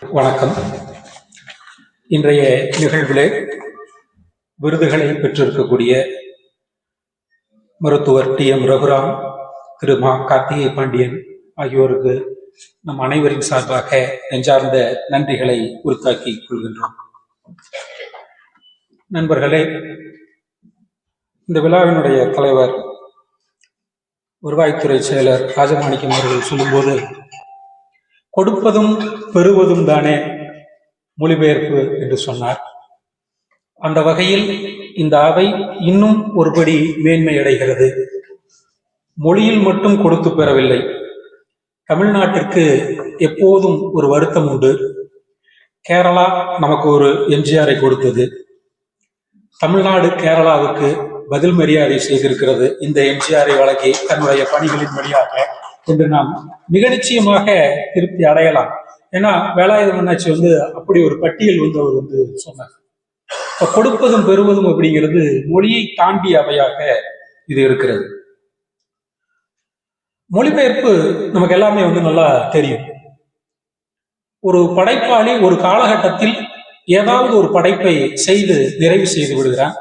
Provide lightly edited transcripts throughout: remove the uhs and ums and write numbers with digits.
வணக்கம். இன்றைய நிகழ்விலே விருதுகளை பெற்றிருக்கக்கூடிய மருத்துவர் டி.எம். ரகுராம், திரு மா. கார்த்திகை பாண்டியன் ஆகியோருக்கு நம் அனைவரின் சார்பாக நெஞ்சார்ந்த நன்றிகளை உரித்தாக்கிக் கொள்கின்றோம். நண்பர்களே, இந்த விழாவினுடைய தலைவர் வருவாய்த்துறை செயலர் ராஜமாணிக்கம் அவர்கள் சொல்லும்போது, கொடுப்பதும் பெறுவதும் தானே மொழிபெயர்ப்பு என்று சொன்னார். அந்த வகையில் இந்த அவை இன்னும் ஒருபடி மேன்மை அடைகிறது. மொழியில் மட்டும் கொடுத்து பெறவில்லை. தமிழ்நாட்டிற்கு எப்போதும் ஒரு வருத்தம் உண்டு. கேரளா நமக்கு ஒரு எம்ஜிஆரை கொடுத்தது. தமிழ்நாடு கேரளாவுக்கு பதில் மரியாதை செய்திருக்கிறது இந்த எம்ஜிஆரை வழங்கி தன்னுடைய பணிகளின் வழியாக என்று நாம் மிக நிச்சயமாக திருப்தி அடையலாம். ஏன்னா வேலாயுதம் அண்ணாச்சி அப்படி ஒரு பட்டியல் அவர் சொன்னார். கொடுப்பதும் பெறுவதும் அப்படிங்கிறது மொழியை தாண்டிய அவையாக இது இருக்கிறது. மொழிபெயர்ப்பு நமக்கு எல்லாமே நல்லா தெரியும். ஒரு படைப்பாளி ஒரு காலகட்டத்தில் ஏதாவது ஒரு படைப்பை செய்து நிறைவு செய்து விடுகிறான்.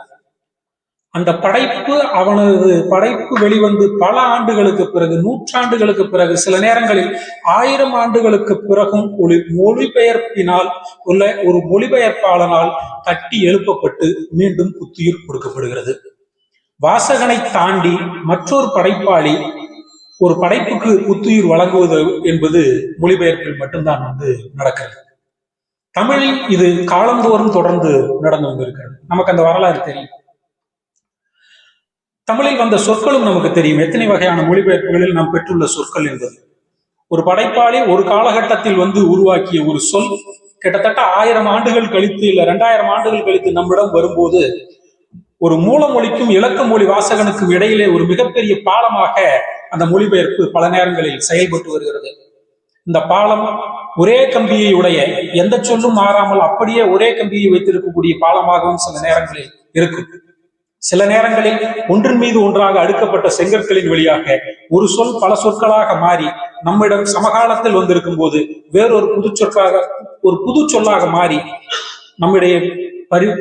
அந்த படைப்பு அவனது படைப்பு வெளிவந்து பல ஆண்டுகளுக்கு பிறகு, நூற்றாண்டுகளுக்கு பிறகு, சில நேரங்களில் 1000 ஆண்டுகளுக்கு பிறகும் ஒரு மொழிபெயர்ப்பினால் உள்ள ஒரு மொழிபெயர்ப்பாளனால் தட்டி எழுப்பப்பட்டு மீண்டும் புத்துயிர் கொடுக்கப்படுகிறது. வாசகனை தாண்டி மற்றொரு படைப்பாளி ஒரு படைப்புக்கு புத்துயிர் வழங்குவது என்பது மொழிபெயர்ப்பில் மட்டும்தான் நடக்கிறது. தமிழில் இது காலந்தோறும் தொடர்ந்து நடந்து வந்திருக்கிறது. நமக்கு அந்த வரலாறு தெரியும். தமிழில் வந்த சொற்களும் நமக்கு தெரியும். எத்தனை வகையான மொழிபெயர்ப்புகளில் நாம் பெற்றுள்ள சொற்கள் என்பது. ஒரு படைப்பாளி ஒரு காலகட்டத்தில் உருவாக்கிய ஒரு சொல் கிட்டத்தட்ட 1000 ஆண்டுகள் கழித்து இல்ல 2000 ஆண்டுகள் கழித்து நம்மிடம் வரும்போது ஒரு மூலமொழிக்கும் இலக்க மொழி வாசகனுக்கும் இடையிலே ஒரு மிகப்பெரிய பாலமாக அந்த மொழிபெயர்ப்பு பல நேரங்களில் செயல்பட்டு வருகிறது. இந்த பாலம் ஒரே கம்பியை உடைய, எந்த சொல்லும் மாறாமல் அப்படியே ஒரே கம்பியை வைத்திருக்கக்கூடிய பாலமாகவும் சில நேரங்களில் இருக்கும். சில நேரங்களில் ஒன்றின் மீது ஒன்றாக அடுக்கப்பட்ட செங்கற்களின் வழியாக ஒரு சொல் பல சொற்களாக மாறி நம்மிடம் சமகாலத்தில் வந்திருக்கும் போது வேறொரு புது சொல்லாக மாறி நம்முடைய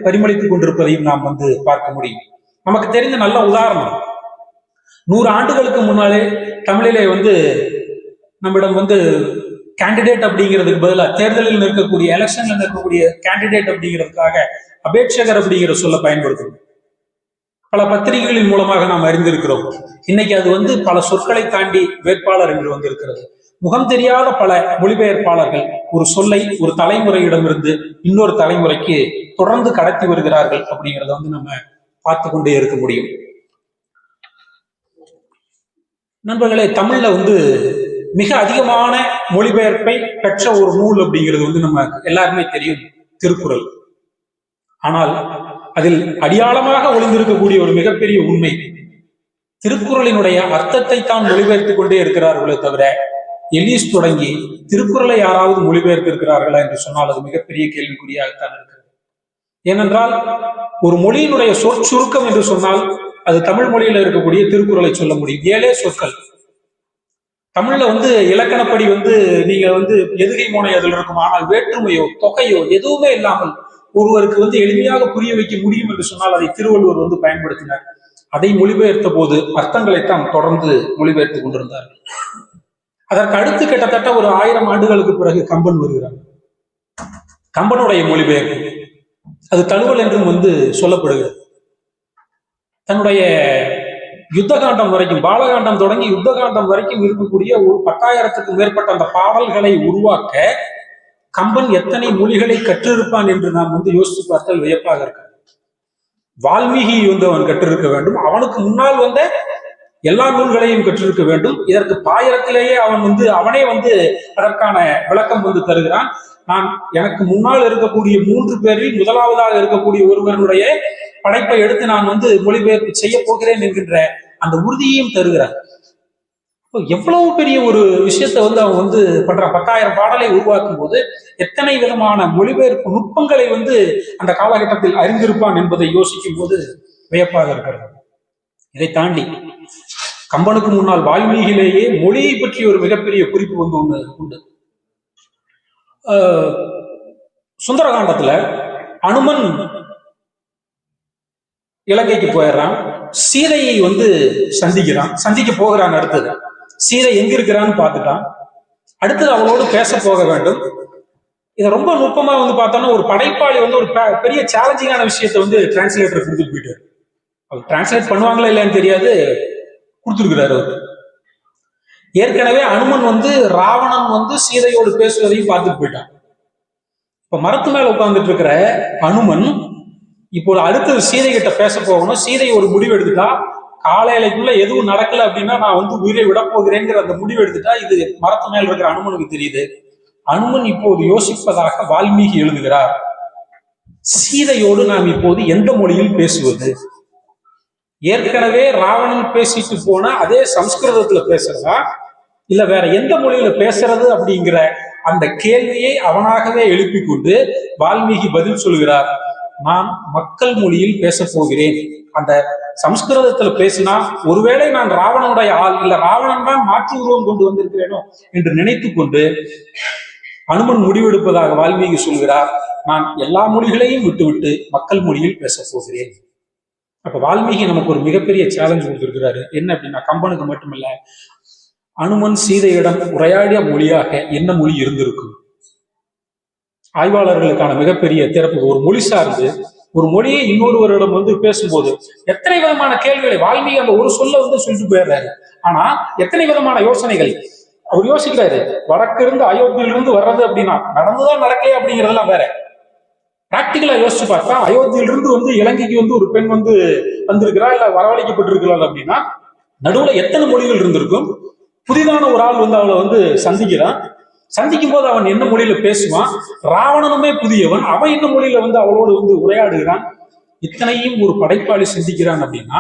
பரிமளித்துக் கொண்டிருப்பதையும் நாம் பார்க்க முடியும். நமக்கு தெரிந்த நல்ல உதாரணம், 100 ஆண்டுகளுக்கு முன்னாலே தமிழிலே நம்மிடம் கேண்டிடேட் அப்படிங்கிறதுக்கு பதிலாக தேர்தலில் நிற்கக்கூடிய, எலெக்ஷன்ல நிற்கக்கூடிய கேண்டிடேட் அப்படிங்கிறதுக்காக அபேட்சகர் அப்படிங்கிற சொல்ல பயன்படுத்தும். பல பத்திரிகைகளின் மூலமாக நாம் அறிந்திருக்கிறோம். இன்னைக்கு அது பல சொற்களை தாண்டி வேட்பாளர் என்று வந்திருக்கிறது. முகம் தெரியாத பல மொழிபெயர்ப்பாளர்கள் ஒரு சொல்லை ஒரு தலைமுறையிடமிருந்து இன்னொரு தலைமுறைக்கு தொடர்ந்து கடத்தி வருகிறார்கள். அப்படிங்கிறத நம்ம பார்த்து கொண்டே இருக்க முடியும். நண்பர்களே, தமிழ்ல மிக அதிகமான மொழிபெயர்ப்பை பெற்ற ஒரு நூல் அப்படிங்கிறது நம்ம எல்லாருமே தெரியும், திருக்குறள். ஆனால் அதில் அடியாளமாக ஒளிந்திருக்கக்கூடிய ஒரு மிகப்பெரிய உண்மை, திருக்குறளினுடைய அர்த்தத்தை தான் மொழிபெயர்த்துக் கொண்டே இருக்கிறார்களே தவிர எலிஸ் தொடங்கி திருக்குறளை யாராவது மொழிபெயர்த்து இருக்கிறார்களா என்று சொன்னால் அது மிகப்பெரிய கேள்விக்குறியாகத்தான் இருக்கிறது. ஏனென்றால் ஒரு மொழியினுடைய சொற்சுருக்கம் என்று சொன்னால் அது தமிழ் மொழியில இருக்கக்கூடிய திருக்குறளை சொல்ல முடியும். 7 சொற்கள். தமிழ்ல இலக்கணப்படி நீங்க எதுகை மோனை அதில் இருக்கும். ஆனால் வேற்றுமையோ தொகையோ எதுவுமே இல்லாமல் ஒருவருக்கு எளிமையாக புரிய வைக்க முடியும் என்று சொன்னால் அதை திருவள்ளுவர் பயன்படுத்தினார். அதை மொழிபெயர்த்த போது அர்த்தங்களைத்தான் தொடர்ந்து மொழிபெயர்த்துக் கொண்டிருந்தார்கள். அதற்கு அடுத்து கிட்டத்தட்ட ஒரு 1000 ஆண்டுகளுக்கு பிறகு கம்பன் வருகிறார். கம்பனுடைய மொழிபெயர்ப்பு அது தழுவல் என்றும் சொல்லப்படுகிறது. தன்னுடைய யுத்தகாண்டம் வரைக்கும், பாலகாண்டம் தொடங்கி யுத்தகாண்டம் வரைக்கும் இருக்கக்கூடிய ஒரு 10,000க்கும் மேற்பட்ட அந்த பாடல்களை உருவாக்க கம்பன் எத்தனை மொழிகளை கற்றிருப்பான் என்று நாம் யோசித்து பார்த்தால் வியப்பாக இருக்க. வால்மீகி அவன் கற்றிருக்க வேண்டும். அவனுக்கு முன்னால் எல்லா நூல்களையும் கற்றிருக்க வேண்டும். இதற்கு பாயிரத்திலேயே அவன் அவனே அதற்கான விளக்கம் தருகிறான். நான் எனக்கு முன்னால் இருக்கக்கூடிய 3 பேரில் முதலாவதாக இருக்கக்கூடிய ஒருவருடைய படைப்பை எடுத்து நான் மொழிபெயர்ப்பு செய்ய போகிறேன் என்கின்ற அந்த உறுதியையும் தருகிறான். எவ்வளவு பெரிய ஒரு விஷயத்தை அவன் பண்ற. 10,000 பாடலை உருவாக்கும் போது எத்தனை விதமான மொழிபெயர்ப்பு நுட்பங்களை அந்த காலகட்டத்தில் அறிந்திருப்பான் என்பதை யோசிக்கும் போது வியப்பாக இருக்கிறது. இதை தாண்டி கம்பனுக்கு முன்னால் வால்மீகியிலேயே மொழியை பற்றி ஒரு மிகப்பெரிய குறிப்பு ஒன்று உண்டு. சுந்தரகாண்டத்துல அனுமன் இலங்கைக்கு போயிடுறான், சீதையை வந்து சந்திக்க போகிறான். அடுத்தது சீதை எங்க இருக்கிறான்னு பார்த்துட்டான். அடுத்தது அவளோடு பேச போக வேண்டும். இதை ரொம்ப நுட்பமா வந்து பார்த்தோம்னா ஒரு படைப்பாளி வந்து ஒரு பெரிய சேலஞ்சிங்கான விஷயத்த வந்து டிரான்ஸ்லேட்டர் கொடுத்துட்டு போயிட்டாரு. அவர் டிரான்ஸ்லேட் பண்ணுவாங்களா இல்லையான்னு தெரியாது, கொடுத்துருக்கிறாரு அவர். ஏற்கனவே அனுமன் வந்து ராவணன் வந்து சீதையோடு பேசுவதையும் பார்த்துட்டு போயிட்டான். இப்ப மரத்து மேல உட்கார்ந்துட்டு இருக்கிற அனுமன் இப்போ அடுத்தது சீதை கிட்ட பேச போகணும். சீதை ஒரு முடிவு எடுத்துட்டா, காலையிலக்குள்ள எதுவும் நடக்கல அப்படின்னா நான் வந்து உயிரை விட போகிறேங்கிற அந்த முடிவு எடுத்துட்டா இது மரத்து மேல இருக்கிற அனுமனுக்கு தெரியுது. அனுமன் இப்போது யோசிப்பதாக வால்மீகி எழுதுகிறார். சீதையோடு நாம் இப்போது எந்த மொழியில் பேசுவது? ஏற்கனவே ராவணன் பேசிட்டு போன அதே சம்ஸ்கிருதத்துல பேசுறதா இல்ல வேற எந்த மொழியில பேசுறது அப்படிங்கிற அந்த கேள்வியை அவனாகவே எழுப்பி கொண்டு வால்மீகி பதில் சொல்கிறார். நான் மக்கள் மொழியில் பேச போகிறேன். அந்த சம்ஸ்கிருதத்துல பேசினா ஒருவேளை நான் ராவணனுடைய ஆள் இல்ல ராவணன் தான் மாற்று உருவம் கொண்டு வந்திருக்கிறேனோ என்று நினைத்து கொண்டு அனுமன் முடிவெடுப்பதாக வால்மீகி சொல்கிறார். நான் எல்லா மொழிகளையும் விட்டுவிட்டு மக்கள் மொழியில் பேச போகிறேன். அப்ப வால்மீகி நமக்கு ஒரு மிகப்பெரிய சேலஞ்ச் கொடுத்திருக்கிறாரு. என்ன அப்படின்னா, கம்பனுக்கு மட்டுமல்ல, அனுமன் சீதையிடம் உரையாடிய மொழியாக என்ன மொழி இருந்திருக்கும்? ஆய்வாளர்களுக்கான மிகப்பெரிய திறப்பு. ஒரு மொழி சார்ந்து ஒரு மொழியை இன்னொருவரிடம் வந்து பேசும்போது எத்தனை விதமான கேள்விகளை வால்மீகி அந்த ஒரு சொல்ல வந்து சொல்லிட்டு போயிடுறாரு. ஆனா எத்தனை விதமான யோசனைகள் அவர் யோசிக்கிறாரு. வடக்கு இருந்து அயோத்தியிலிருந்து வர்றது அப்படின்னா நடந்துதான் நடக்கலையே அப்படிங்கிறதெல்லாம் வேற. பிராக்டிகலா யோசிச்சு பார்த்தா அயோத்தியிலிருந்து வந்து இலங்கைக்கு வந்து ஒரு பெண் வந்து வந்திருக்கிறா இல்ல வரவழைக்கப்பட்டிருக்கிறாள் அப்படின்னா நடுவுல எத்தனை மொழிகள் இருந்திருக்கும்? புதிதான ஒரு ஆள் வந்து அவளை வந்து சந்திக்கிறான். சந்திக்கும் போது அவன் என்ன மொழியில பேசுவான்? ராவணனுமே புதியவன், அவன் என்ன மொழியில வந்து அவளோடு வந்து உரையாடுகிறான்? இத்தனையும் ஒரு படைப்பாளி சிந்திக்கிறான் அப்படின்னா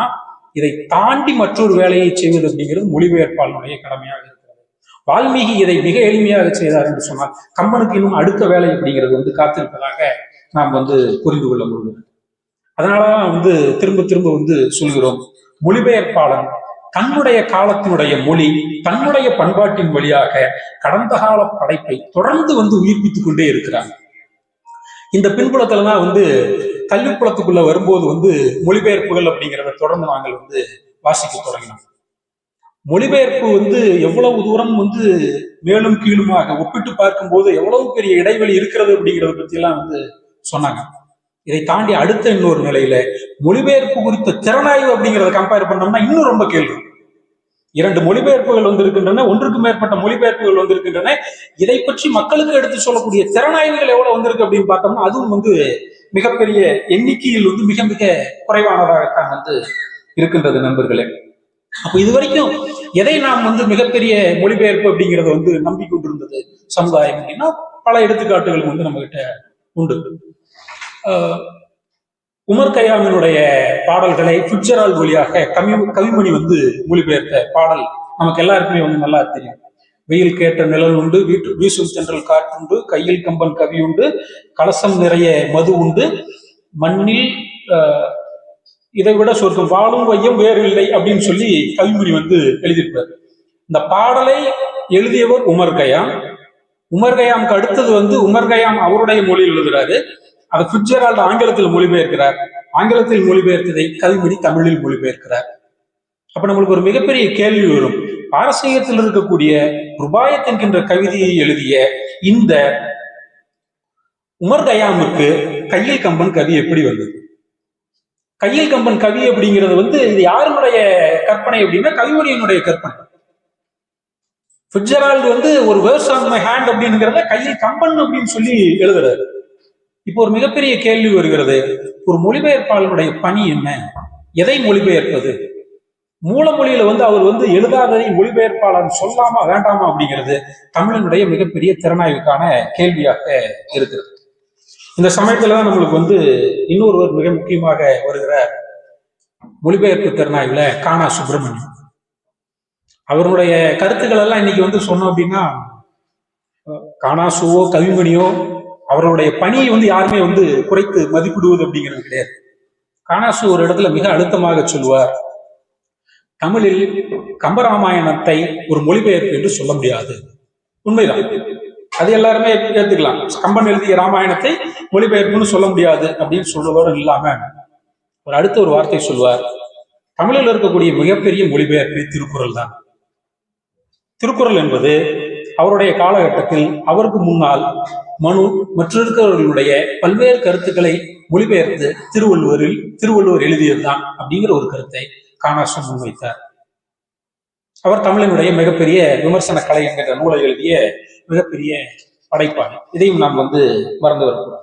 இதை தாண்டி மற்றொரு வேலையை செய்வது அப்படிங்கிறது மொழிபெயர்ப்பாளனுடைய கடமையாக இருக்கிறது. வால்மீகி இதை மிக எளிமையாக செய்தார் என்று சொன்னால் கம்பனுக்கு இன்னும் அடுத்த வேலை அப்படிங்கிறது வந்து காத்திருப்பதாக நாம் வந்து புரிந்து கொள்ள முடியும். அதனாலதான் வந்து திரும்ப திரும்ப வந்து சொல்கிறோம், மொழிபெயர்ப்பாளன் தன்னுடைய காலத்தினுடைய மொழி தன்னுடைய பண்பாட்டின் வழியாக கடந்த கால படைப்பை தொடர்ந்து வந்து உயிர்ப்பித்துக் கொண்டே இருக்கிறாங்க. இந்த பின்புலத்துலதான் வந்து கல்விப்புலத்துக்குள்ள வரும்போது வந்து மொழிபெயர்ப்புகள் அப்படிங்கிறத தொடர்ந்து நாங்கள் வந்து வாசிக்க தொடங்கினோம். மொழிபெயர்ப்பு வந்து எவ்வளவு தூரம் வந்து மேலும் கீழுமாக ஒப்பிட்டு பார்க்கும்போது எவ்வளவு பெரிய இடைவெளி இருக்கிறது அப்படிங்கிறத பத்தி எல்லாம் வந்து சொன்னாங்க. இதை தாண்டி அடுத்த இன்னொரு நிலையில மொழிபெயர்ப்பு குறித்த திறனாய்வு அப்படிங்கிறத கம்பேர் பண்ணோம்னா இன்னும் ரொம்ப கேள்வி. 2 மொழிபெயர்ப்புகள் வந்திருக்கின்றன, ஒன்றுக்கு மேற்பட்ட மொழிபெயர்ப்புகள் வந்திருக்கின்றன. இதை பற்றி மக்களுக்கு எடுத்து சொல்லக்கூடிய திறனாய்வுகள் எவ்வளவு வந்திருக்கு அப்படின்னு பார்த்தோம்னா அதுவும் வந்து மிகப்பெரிய எண்ணிக்கையில் வந்து மிக மிக குறைவானதாகத்தான் வந்து இருக்கின்றது நண்பர்களே. அப்ப இதுவரைக்கும் எதை நாம் வந்து மிகப்பெரிய மொழிபெயர்ப்பு அப்படிங்கிறத வந்து நம்பிக்கொண்டிருந்தது சமுதாயம் அப்படின்னா பல எடுத்துக்காட்டுகள் வந்து நம்ம கிட்ட உண்டு. உமர் கய்யாமினுடைய பாடல்களை ஃபிட்ஜெரால்ட் வழியாக கவிமணி வந்து மொழிபெயர்த்த பாடல் நமக்கு எல்லாருக்குமே வந்து நல்லா தெரியும். வெயில் கேட்ட நிழல் உண்டு, வீசும் தென்றல் காற்றுண்டு, கையில் கம்பன் கவி உண்டு, கலசம் நிறைய மது உண்டு, மண்ணில் இதை விட சொர்க்கம் வாழும் வையம் வேறு இல்லை அப்படின்னு சொல்லி கவிமணி வந்து எழுதியிருப்பார். இந்த பாடலை எழுதியவர் உமர் கய்யாம். உமர் கய்யாமுக்கு அடுத்தது வந்து உமர் கய்யாம் அவருடைய மொழியில் எழுதுறாரு. அதை ஃபிட்ஜெரால்ட் ஆங்கிலத்தில் மொழிபெயர்க்கிறார். ஆங்கிலத்தில் மொழிபெயர்த்ததை கவிமணி தமிழில் மொழிபெயர்க்கிறார். அப்ப நம்மளுக்கு ஒரு மிகப்பெரிய கேள்வி வரும். பாரசீகத்தில் இருக்கக்கூடிய ருபாயத் என்கின்ற கவிதையை எழுதிய இந்த உமர் கய்யாமுக்கு கையில் கம்பன் கவி எப்படி வந்தது? கையில் கம்பன் கவி அப்படிங்கிறது வந்து இது யாருடைய கற்பனை அப்படின்னா கவிமணியினுடைய கற்பனை. ஃபிட்ஜெரால்ட் வந்து ஒரு வேர்ஸ் ஆன் மை ஹேண்ட் அப்படிங்கிறத கையில் கம்பன் அப்படின்னு சொல்லி எழுதுறாரு. இப்போ ஒரு மிகப்பெரிய கேள்வி வருகிறது, ஒரு மொழிபெயர்ப்பாளருடைய பணி என்ன? எதை மொழிபெயர்ப்பது? மூல மொழியில வந்து அவர் வந்து எழுதாததை மொழிபெயர்ப்பாளர் சொல்லாமா வேண்டாமா அப்படிங்கிறது தமிழனுடைய மிகப்பெரிய திறனாய்வுக்கான கேள்வியாக இருக்கிறது. இந்த சமயத்துலதான் நம்மளுக்கு வந்து இன்னொருவர் மிக முக்கியமாக வருகிற மொழிபெயர்ப்பு திறனாய்வுல கானா சுப்பிரமணியம். அவருடைய கருத்துக்கள் எல்லாம் இன்னைக்கு வந்து சொன்னோம் அப்படின்னா கானாசுவோ கவிமணியோ அவருடைய பணியை வந்து யாருமே வந்து குறைத்து மதிப்பிடுவது அப்படிங்கிறது கிடையாது. கானாசு ஒரு இடத்துல மிக அழுத்தமாக சொல்லுவார், தமிழில் கம்பராமாயணத்தை ஒரு மொழிபெயர்ப்பு என்று சொல்ல முடியாது. உண்மைதான். அது எல்லாருமே ஏத்துக்கலாம். கம்பன் எழுதிய ராமாயணத்தை மொழிபெயர்ப்புன்னு சொல்ல முடியாது அப்படின்னு சொல்றதோடு இல்லாம ஒரு அடுத்த ஒரு வார்த்தை சொல்வார், தமிழில் இருக்கக்கூடிய மிகப்பெரிய மொழிபெயர்ப்பு திருக்குறள் தான். திருக்குறள் என்பது அவருடைய காலகட்டத்தில் அவருக்கு முன்னால் மனு மற்றவர்களுடைய பல்வேறு கருத்துக்களை மொழிபெயர்த்து திருவள்ளுவர் எழுதியதுதான் அப்படிங்கிற ஒரு கருத்தை காணாசன் முன்வைத்தார். அவர் தமிழனுடைய மிகப்பெரிய விமர்சன கலை என்கிற நூலை எழுதிய மிகப்பெரிய படைப்பாளி. இதையும் நாம் மறந்து வரக்கூடாது.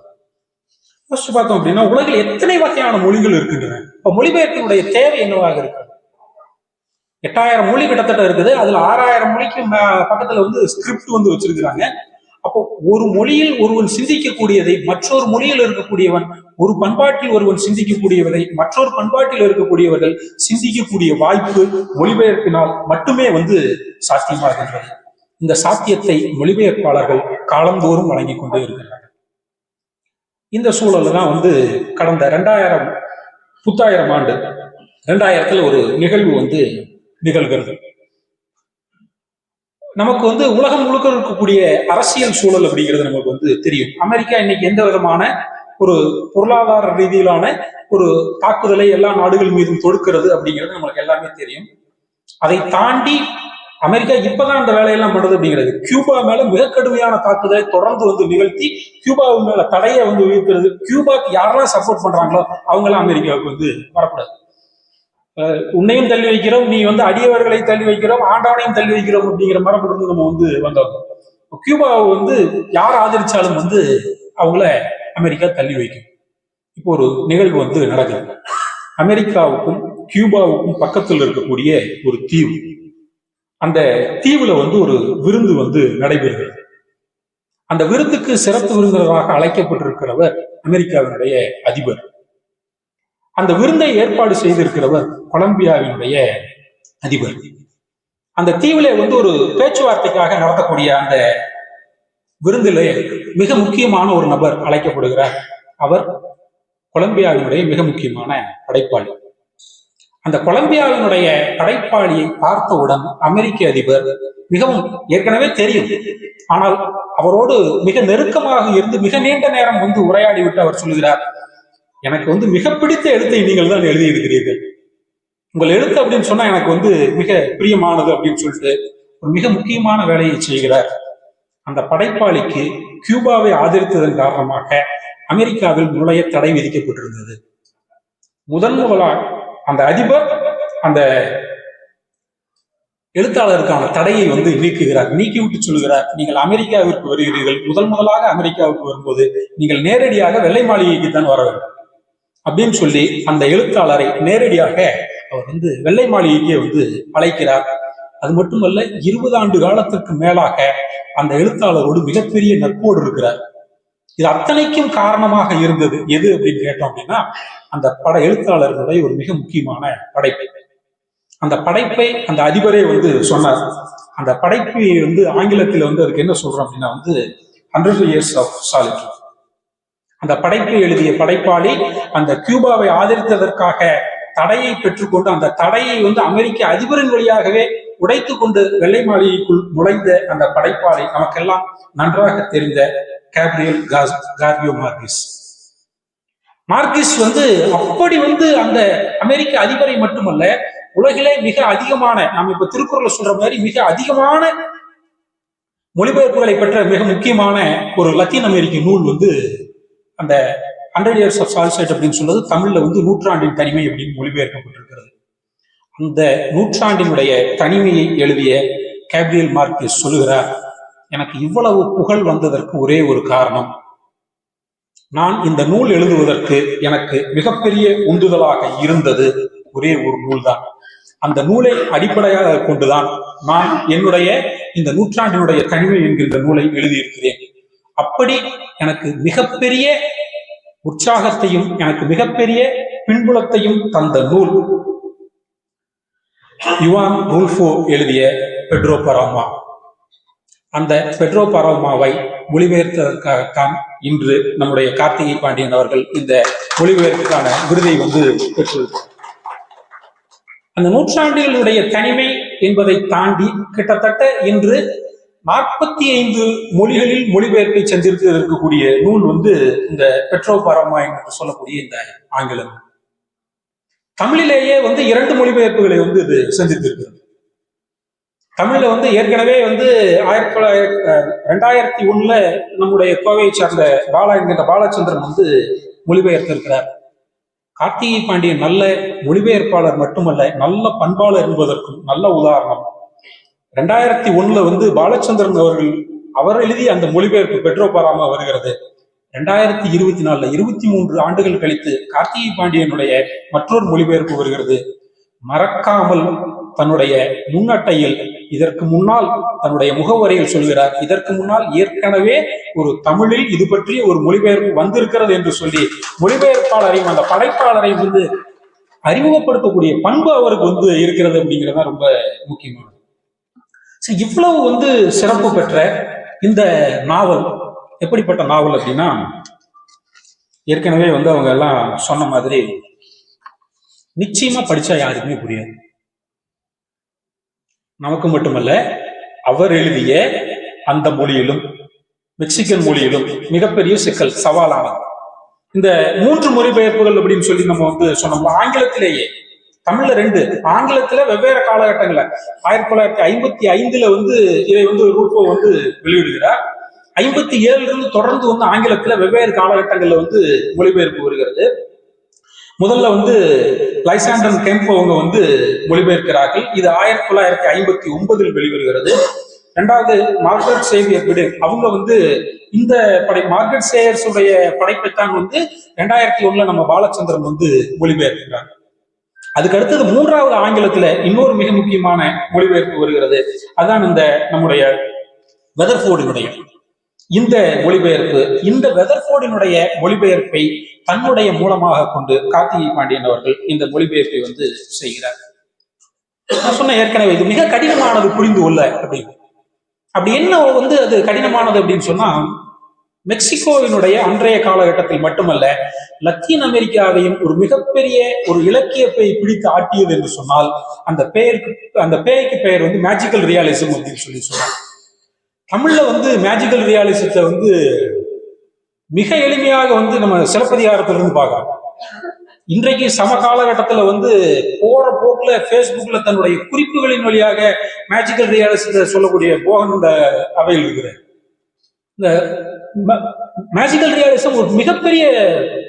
யோசிச்சு பார்த்தோம் அப்படின்னா உலகில் எத்தனை வகையான மொழிகள் இருக்கின்றன. இப்ப மொழிபெயர்ப்பினுடைய தேவை என்னவாக இருக்கிறது? 8000 மொழி கிட்டத்தட்ட இருக்குது. அதுல 6000 மொழிக்கு பக்கத்துல ஸ்கிரிப்ட் வச்சிருக்கிறாங்க. அப்போ ஒரு மொழியில் ஒருவன் சிந்திக்கக்கூடியதை மற்றொரு மொழியில் இருக்கக்கூடியவன், ஒரு பண்பாட்டில் ஒருவன் சிந்திக்கக்கூடியவதை மற்றொரு பண்பாட்டில் இருக்கக்கூடியவர்கள் சிந்திக்கக்கூடிய வாய்ப்பு மொழிபெயர்ப்பினால் மட்டுமே சாத்தியமாகின்றது. இந்த சாத்தியத்தை மொழிபெயர்ப்பாளர்கள் காலந்தோறும் வழங்கி கொண்டே இருக்கிறார்கள். இந்த சூழல்ல தான் கடந்த 2000 புத்தாயிரம் ஆண்டு 2000 ஒரு நிகழ்வு நிகழ்கிறது. நமக்கு உலகம் முழுக்க இருக்கக்கூடிய அரசியல் சூழல் அப்படிங்கிறது நமக்கு தெரியும். அமெரிக்கா இன்னைக்கு எந்த விதமான ஒரு பொருளாதார ரீதியிலான ஒரு தாக்குதலை எல்லா நாடுகள் மீதும் தொடுக்கிறது அப்படிங்கிறது நமக்கு எல்லாமே தெரியும். அதை தாண்டி அமெரிக்கா இப்பதான் அந்த வேலையெல்லாம் பண்ணுறது அப்படிங்கிறது. கியூபா மேல மிக கடுமையான தாக்குதலை தொடர்ந்து நிகழ்த்தி கியூபாவு மேல தடையை விதிக்கிறது. கியூபாக்கு யாரெல்லாம் சப்போர்ட் பண்றாங்களோ அவங்கெல்லாம் அமெரிக்காவுக்கு வரக்கூடாது. உன்னையும் தள்ளி வைக்கிறோம், நீ அடியவர்களை தள்ளி வைக்கிறோம், ஆண்டவனையும் தள்ளி வைக்கிறோம் அப்படிங்கிற மரபு நம்ம வந்தோம். கியூபாவை யார் ஆதரிச்சாலும் அவங்கள அமெரிக்கா தள்ளி வைக்கும். இப்போ ஒரு நிகழ்வு நடக்குது. அமெரிக்காவுக்கும் கியூபாவுக்கும் பக்கத்தில் இருக்கக்கூடிய ஒரு தீவு. அந்த தீவுல ஒரு விருந்து நடைபெறுகிறது. அந்த விருந்துக்கு சிறப்பு விருந்தினராக அழைக்கப்பட்டிருக்கிறவர் அமெரிக்காவினுடைய அதிபர். அந்த விருந்தை ஏற்பாடு செய்திருக்கிறவர் கொலம்பியாவினுடைய அதிபர். அந்த தீவிலே ஒரு பேச்சுவார்த்தைக்காக நடத்தக்கூடிய அந்த விருந்திலே மிக முக்கியமான ஒரு நபர் அழைக்கப்படுகிறார். அவர் கொலம்பியாவினுடைய மிக முக்கியமான படைப்பாளி. அந்த கொலம்பியாவினுடைய படைப்பாளியை பார்த்தவுடன் அமெரிக்க அதிபர் மிகவும் ஏற்கனவே தெரியும், ஆனால் அவரோடு மிக நெருக்கமாக இருந்து மிக நீண்ட நேரம் உரையாடி விட்டு அவர் சொல்லுகிறார், எனக்கு மிக பிடித்த எழுத்தை நீங்கள் தான் எழுதியிருக்கிறீர்கள். உங்கள் எழுத்து அப்படின்னு சொன்னா எனக்கு மிக பிரியமானது அப்படின்னு சொல்லிட்டு ஒரு மிக முக்கியமான வேலையை செய்கிறார். அந்த படைப்பாளிக்கு கியூபாவை ஆதரித்ததன் காரணமாக அமெரிக்காவில் நுழைய தடை விதிக்கப்பட்டிருந்தது. முதலாக அந்த அதிபர் அந்த எழுத்தாளருக்கான தடையை நீக்குகிறார். நீக்கிவிட்டு சொல்லுகிறார், நீங்கள் அமெரிக்காவிற்கு வருகிறீர்கள், முதலாக அமெரிக்காவுக்கு வரும்போது நீங்கள் நேரடியாக வெள்ளை மாளிகைக்கு தான் வர வேண்டும் அப்படின்னு சொல்லி அந்த எழுத்தாளரை நேரடியாக அவர் வெள்ளை மாளிகைக்கு அழைக்கிறார். அது மட்டுமல்ல, 20 ஆண்டு காலத்திற்கு மேலாக அந்த எழுத்தாளரோடு மிகப்பெரிய நட்போடு இருக்கிறார். இது அத்தனைக்கும் காரணமாக இருந்தது எது அப்படின்னு கேட்டோம் அப்படின்னா, அந்த எழுத்தாளர்களுடைய ஒரு மிக முக்கியமான படைப்பு. அந்த படைப்பை அந்த அதிபரே சொன்னார். அந்த படைப்பை ஆங்கிலத்தில் அதுக்கு என்ன சொல்றோம் அப்படின்னா 100 years of solitude. அந்த படைப்பை எழுதிய படைப்பாளி அந்த கியூபாவை ஆதரித்ததற்காக தடையை பெற்றுக்கொண்டு அந்த தடையை அமெரிக்க அதிபரின் வழியாகவே உடைத்து கொண்டு வெள்ளை மாளிகைக்குள் நுழைந்த அந்த படைப்பாளி நமக்கெல்லாம் நன்றாக தெரிந்த கேப்ரியல் கார்சியா மார்கெஸ். மார்கெஸ் அப்படி அந்த அமெரிக்க அதிபரை மட்டுமல்ல, உலகிலே மிக அதிகமான, நாம் இப்ப திருக்குறளை சொல்ற மாதிரி மிக அதிகமான மொழிபெயர்ப்புகளை பெற்ற மிக முக்கியமான ஒரு லத்தீன் அமெரிக்க நூல் அந்த 100 years of solitude அப்படின்னு சொல்றது தமிழ்ல நூற்றாண்டின் தனிமை அப்படின்னு மொழிபெயர்க்கப்பட்டிருக்கிறது. அந்த நூற்றாண்டினுடைய தனிமையை எழுதிய கேப்ரியல் மார்கெஸ் சொல்லுகிறார், எனக்கு இவ்வளவு புகழ் வந்ததற்கு ஒரே ஒரு காரணம், நான் இந்த நூல் எழுதுவதற்கு எனக்கு மிகப்பெரிய உந்துதலாக இருந்தது ஒரே ஒரு நூல் தான். அந்த நூலை அடிப்படையாக கொண்டுதான் நான் என்னுடைய இந்த நூற்றாண்டினுடைய தனிமை என்கின்ற நூலை எழுதியிருக்கிறேன். அப்படி எனக்கு மிகப்பெரிய உற்சாகத்தையும் எனக்கு மிகப்பெரிய பின்புலத்தையும் தந்த நூல் யுவான் ரூல்ஃபோ எழுதிய பெட்ரோ பராமா. அந்த பெட்ரோ பராமாவை மொழிபெயர்த்ததற்காகத்தான் இன்று நம்முடைய கார்த்திகை பாண்டியன் அவர்கள் இந்த மொழிபெயர்ப்புக்கான விருதை பெற்றிருக்கிறார். அந்த நூற்றாண்டுகளுடைய தனிமை என்பதை தாண்டி கிட்டத்தட்ட இன்று 45 மொழிகளில் மொழிபெயர்ப்பை சென்றிருக்கு இருக்கக்கூடிய நூல் வந்து இந்த பெட்ரோபாரமா என்று சொல்லக்கூடிய இந்த ஆங்கிலம். தமிழிலேயே வந்து 2 மொழிபெயர்ப்புகளை வந்து இது செஞ்சிருக்கிறது. தமிழ்ல வந்து ஏற்கனவே வந்து 2001 நம்முடைய கோவையை சார்ந்த பாலா என்கின்ற பாலச்சந்திரன் வந்து மொழிபெயர்த்திருக்கிறார். கார்த்திகை பாண்டியன் நல்ல மொழிபெயர்ப்பாளர் மட்டுமல்ல, நல்ல பண்பாளர் என்பதற்கும் நல்ல உதாரணம். 2001 வந்து பாலச்சந்திரன் அவர் எழுதிய அந்த மொழிபெயர்ப்பு பெட்ரோபாராமா வருகிறது. 2024 23 ஆண்டுகள் கழித்து கார்த்திகை பாண்டியனுடைய மற்றொரு மொழிபெயர்ப்பு வருகிறது. மறக்காமல் தன்னுடைய முன்னட்டையில் இதற்கு முன்னால் தன்னுடைய முகவரியில் சொல்கிறார், இதற்கு முன்னால் ஏற்கனவே ஒரு தமிழில் இது பற்றிய ஒரு மொழிபெயர்ப்பு வந்திருக்கிறது என்று சொல்லி மொழிபெயர்ப்பாளரையும் அந்த படைப்பாளரையும் வந்து அறிமுகப்படுத்தக்கூடிய பண்பு அவருக்கு வந்து இருக்கிறது அப்படிங்கிறதா ரொம்ப முக்கியமானது. இவ்வளவு வந்து சிறப்பு பெற்ற இந்த நாவல் எப்படிப்பட்ட நாவல் அப்படின்னா, ஏற்கனவே வந்து அவங்க எல்லாம் சொன்ன மாதிரி நிச்சயமா படிச்சா யாருக்குமே புரியாது. நமக்கு மட்டுமல்ல, அவர் எழுதிய அந்த மொழியிலும் மெக்சிகன் மொழியிலும் மிகப்பெரிய சிக்கல் சவாலானது. இந்த 3 மொழிபெயர்ப்புகள் அப்படின்னு சொல்லி நம்ம வந்து சொன்னோம்ல, ஆங்கிலத்திலேயே தமிழ்ல 2, ஆங்கிலத்துல வெவ்வேறு காலகட்டங்கள்ல 1955 வந்து இதை வந்து ரூல்ஃபோ வந்து வெளியிடுகிறார். 57 இருந்து தொடர்ந்து வந்து ஆங்கிலத்துல வெவ்வேறு காலகட்டங்கள்ல வந்து மொழிபெயர்ப்பு வருகிறது. முதல்ல வந்து லைசாண்டன் கெம்ப் அவங்க வந்து மொழிபெயர்க்கிறார்கள். இது 1959 வெளிவருகிறது. 2வது மார்கரெட் சேவியர் விடு அவங்க வந்து இந்த மார்கரெட் சேயர்ஸ் உடைய படைப்பைத்தான் வந்து 2001 நம்ம பாலச்சந்திரன் வந்து மொழிபெயர்க்கிறார். அதுக்கு அடுத்தது 3வது ஆங்கிலத்துல இன்னொரு மிக முக்கியமான மொழிபெயர்ப்பு வருகிறது. அதான் இந்த நம்முடைய வெதர்ஃபோர்டினுடைய இந்த மொழிபெயர்ப்பு. இந்த வெதர்ஃபோர்டினுடைய மொழிபெயர்ப்பை தன்னுடைய மூலமாக கொண்டு கார்த்திகை பாண்டியன் அவர்கள் இந்த மொழிபெயர்ப்பை வந்து செய்கிறார். நான் சொன்ன ஏற்கனவே இது மிக கடினமானது புரிந்து கொள்ள அப்படின்னு. அப்படி என்ன வந்து அது கடினமானது அப்படின்னு சொன்னா, மெக்சிகோவினுடைய அன்றைய காலகட்டத்தில் மட்டுமல்ல, லத்தீன் அமெரிக்காவையும் ஒரு மிகப்பெரிய ஒரு இலக்கியத்தை பிடித்து ஆட்டியது என்று சொன்னால் அந்த பேருக்கு பெயர் வந்து மேஜிக்கல் ரியாலிசம் அப்படின்னு சொல்லி சொன்னார். தமிழ்ல வந்து மேஜிக்கல் ரியாலிசத்தை வந்து மிக எளிமையாக வந்து நம்ம சிலப்பதிகாரத்திலிருந்து பார்க்கலாம். இன்றைக்கு சம காலகட்டத்துல வந்து போற போக்குல பேஸ்புக்ல தன்னுடைய குறிப்புகளின் வழியாக மேஜிக்கல் ரியாலிசத்தை சொல்லக்கூடிய போகன் இந்த அவையில் இருக்கிறார். இந்த மேஜிக்கல் ரியாலிசம் ஒரு மிகப்பெரிய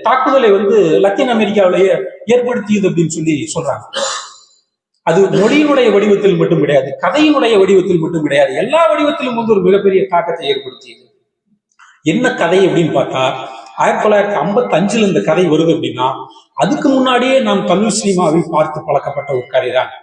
தாக்குதலை வந்து லத்தீன் அமெரிக்காவிலேயே ஏற்படுத்தியது அப்படின்னு சொல்லி சொல்றாங்க. அது மொழியினுடைய வடிவத்தில் மட்டும் கிடையாது, கதையினுடைய வடிவத்தில் மட்டும் கிடையாது, எல்லா வடிவத்திலும் வந்து ஒரு மிகப்பெரிய தாக்கத்தை ஏற்படுத்தியது. என்ன கதை அப்படின்னு பார்த்தா, 1955 இந்த கதை வருது அப்படின்னா, அதுக்கு முன்னாடியே நாம் தமிழ் சினிமாவில் பார்த்து பழக்கப்பட்ட ஒரு கதை தான்.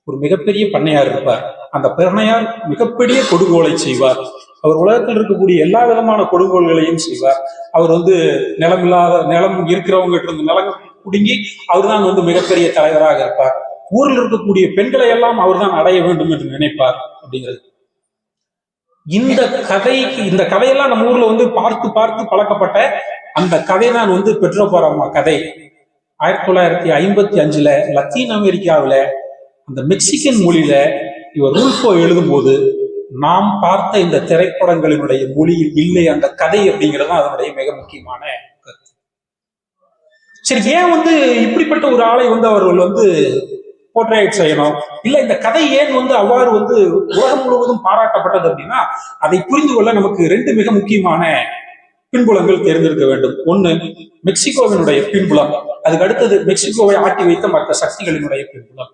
ஒரு மிகப்பெரிய பண்ணையார் இருப்பார். அந்த பண்ணையார் மிகப்பெரிய கொடுங்கோலை செய்வார். அவர் உலகத்தில் இருக்கக்கூடிய எல்லா விதமான கொடுங்கோல்களையும் செய்வார். அவர் வந்து நிலம் இருக்கிறவங்க இருந்து நிலம் குடுங்கி அவர் தான் வந்து மிகப்பெரிய தலைவராக இருப்பார். ஊரில் இருக்கக்கூடிய பெண்களை எல்லாம் அவர் தான் அடைய வேண்டும் என்று நினைப்பார் அப்படிங்கிறது. இந்த கதையெல்லாம் நம்ம ஊர்ல வந்து பார்த்து பார்த்து பழக்கப்பட்ட அந்த கதை தான் வந்து பெட்ரோபாராமா கதை. 1955 லத்தீன் அமெரிக்காவில அந்த மெக்சிகன் மொழியில இவர் ரூல்ஃபோ எழுதும் போது நாம் பார்த்த இந்த திரைப்படங்களினுடைய மொழியில் இல்லை அந்த கதை அப்படிங்கிறது அதனுடைய மிக முக்கியமான கருத்து. சரி, ஏன் வந்து இப்படிப்பட்ட ஒரு ஆளை வந்து அவர்கள் வந்து போர்ட்ரேட் செய்யணும், இல்ல இந்த கதை ஏன் வந்து அவ்வாறு வந்து உலகம் முழுவதும் பாராட்டப்பட்டது அப்படின்னா, அதை புரிந்து கொள்ள நமக்கு 2 மிக முக்கியமான பின்புலங்கள் தேர்ந்தெடுக்க வேண்டும். ஒண்ணு மெக்சிகோவினுடைய பின்புலம், அதுக்கு அடுத்தது மெக்சிகோவை ஆட்டி வைத்த மற்ற சக்திகளினுடைய பின்புலம்.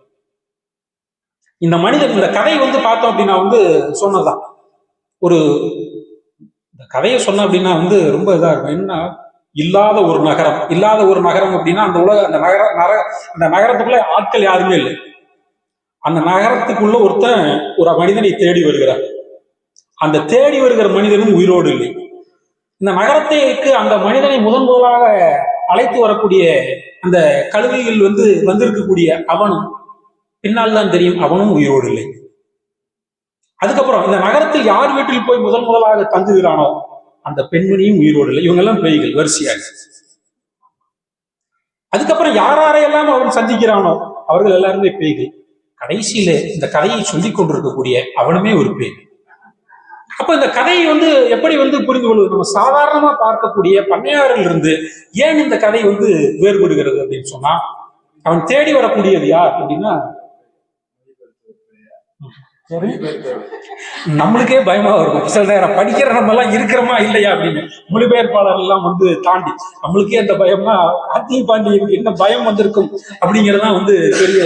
இந்த மனிதன் இந்த கதை வந்து பார்த்தோம் அப்படின்னா வந்து சொன்னதான் ஒரு இந்த கதையை சொன்ன அப்படின்னா வந்து ரொம்ப இதா இருக்கும். என்ன இல்லாத ஒரு நகரம் அப்படின்னா அந்த அந்த நகரத்துக்குள்ள ஆட்கள் யாருமே இல்லை. அந்த நகரத்துக்குள்ள ஒரு மனிதனை தேடி வருகிறார். அந்த தேடி வருகிற மனிதனும் உயிரோடு இல்லை. இந்த நகரத்தைக்கு அந்த மனிதனை முதலாக அழைத்து வரக்கூடிய அந்த கழுதையில் வந்து வந்திருக்கக்கூடிய அவனும் பின்னால் தான் தெரியும் அவனும் உயிரோடு இல்லை. அதுக்கப்புறம் இந்த நகரத்தில் யார் வீட்டில் போய் முதலாக தங்குகிறானோ அந்த பெண்மணியும் உயிரோடு இல்லை. இவங்க எல்லாம் பேய்கள் வரிசையாக. அதுக்கப்புறம் யாரையெல்லாம் அவன் சந்திக்கிறானோ அவர்கள் எல்லாருமே பேய்கள். கடைசியில இந்த கதையை சொல்லிக் கொண்டிருக்கக்கூடிய அவனுமே ஒரு பேய். அப்ப இந்த கதையை வந்து எப்படி வந்து புரிந்து கொள்வது? நம்ம சாதாரணமா பார்க்கக்கூடிய பண்ணையாரில் இருந்து ஏன் இந்த கதை வந்து வேறுபடுகிறது அப்படின்னு சொன்னா, அவன் தேடி வரக்கூடியது யார் அப்படின்னா, நம்மளுக்கே பயமா இருக்கும் சில நேரம். படிக்கிற நம்ம எல்லாம் இருக்கிறோமா இல்லையா அப்படின்னு மொழிபெயர்ப்பாளர் எல்லாம் வந்து தாண்டி நம்மளுக்கே அந்த பயம்னா கார்த்திகை பாண்டியனுக்கு என்ன பயம் வந்திருக்கும் அப்படிங்கறதுதான் வந்து பெரிய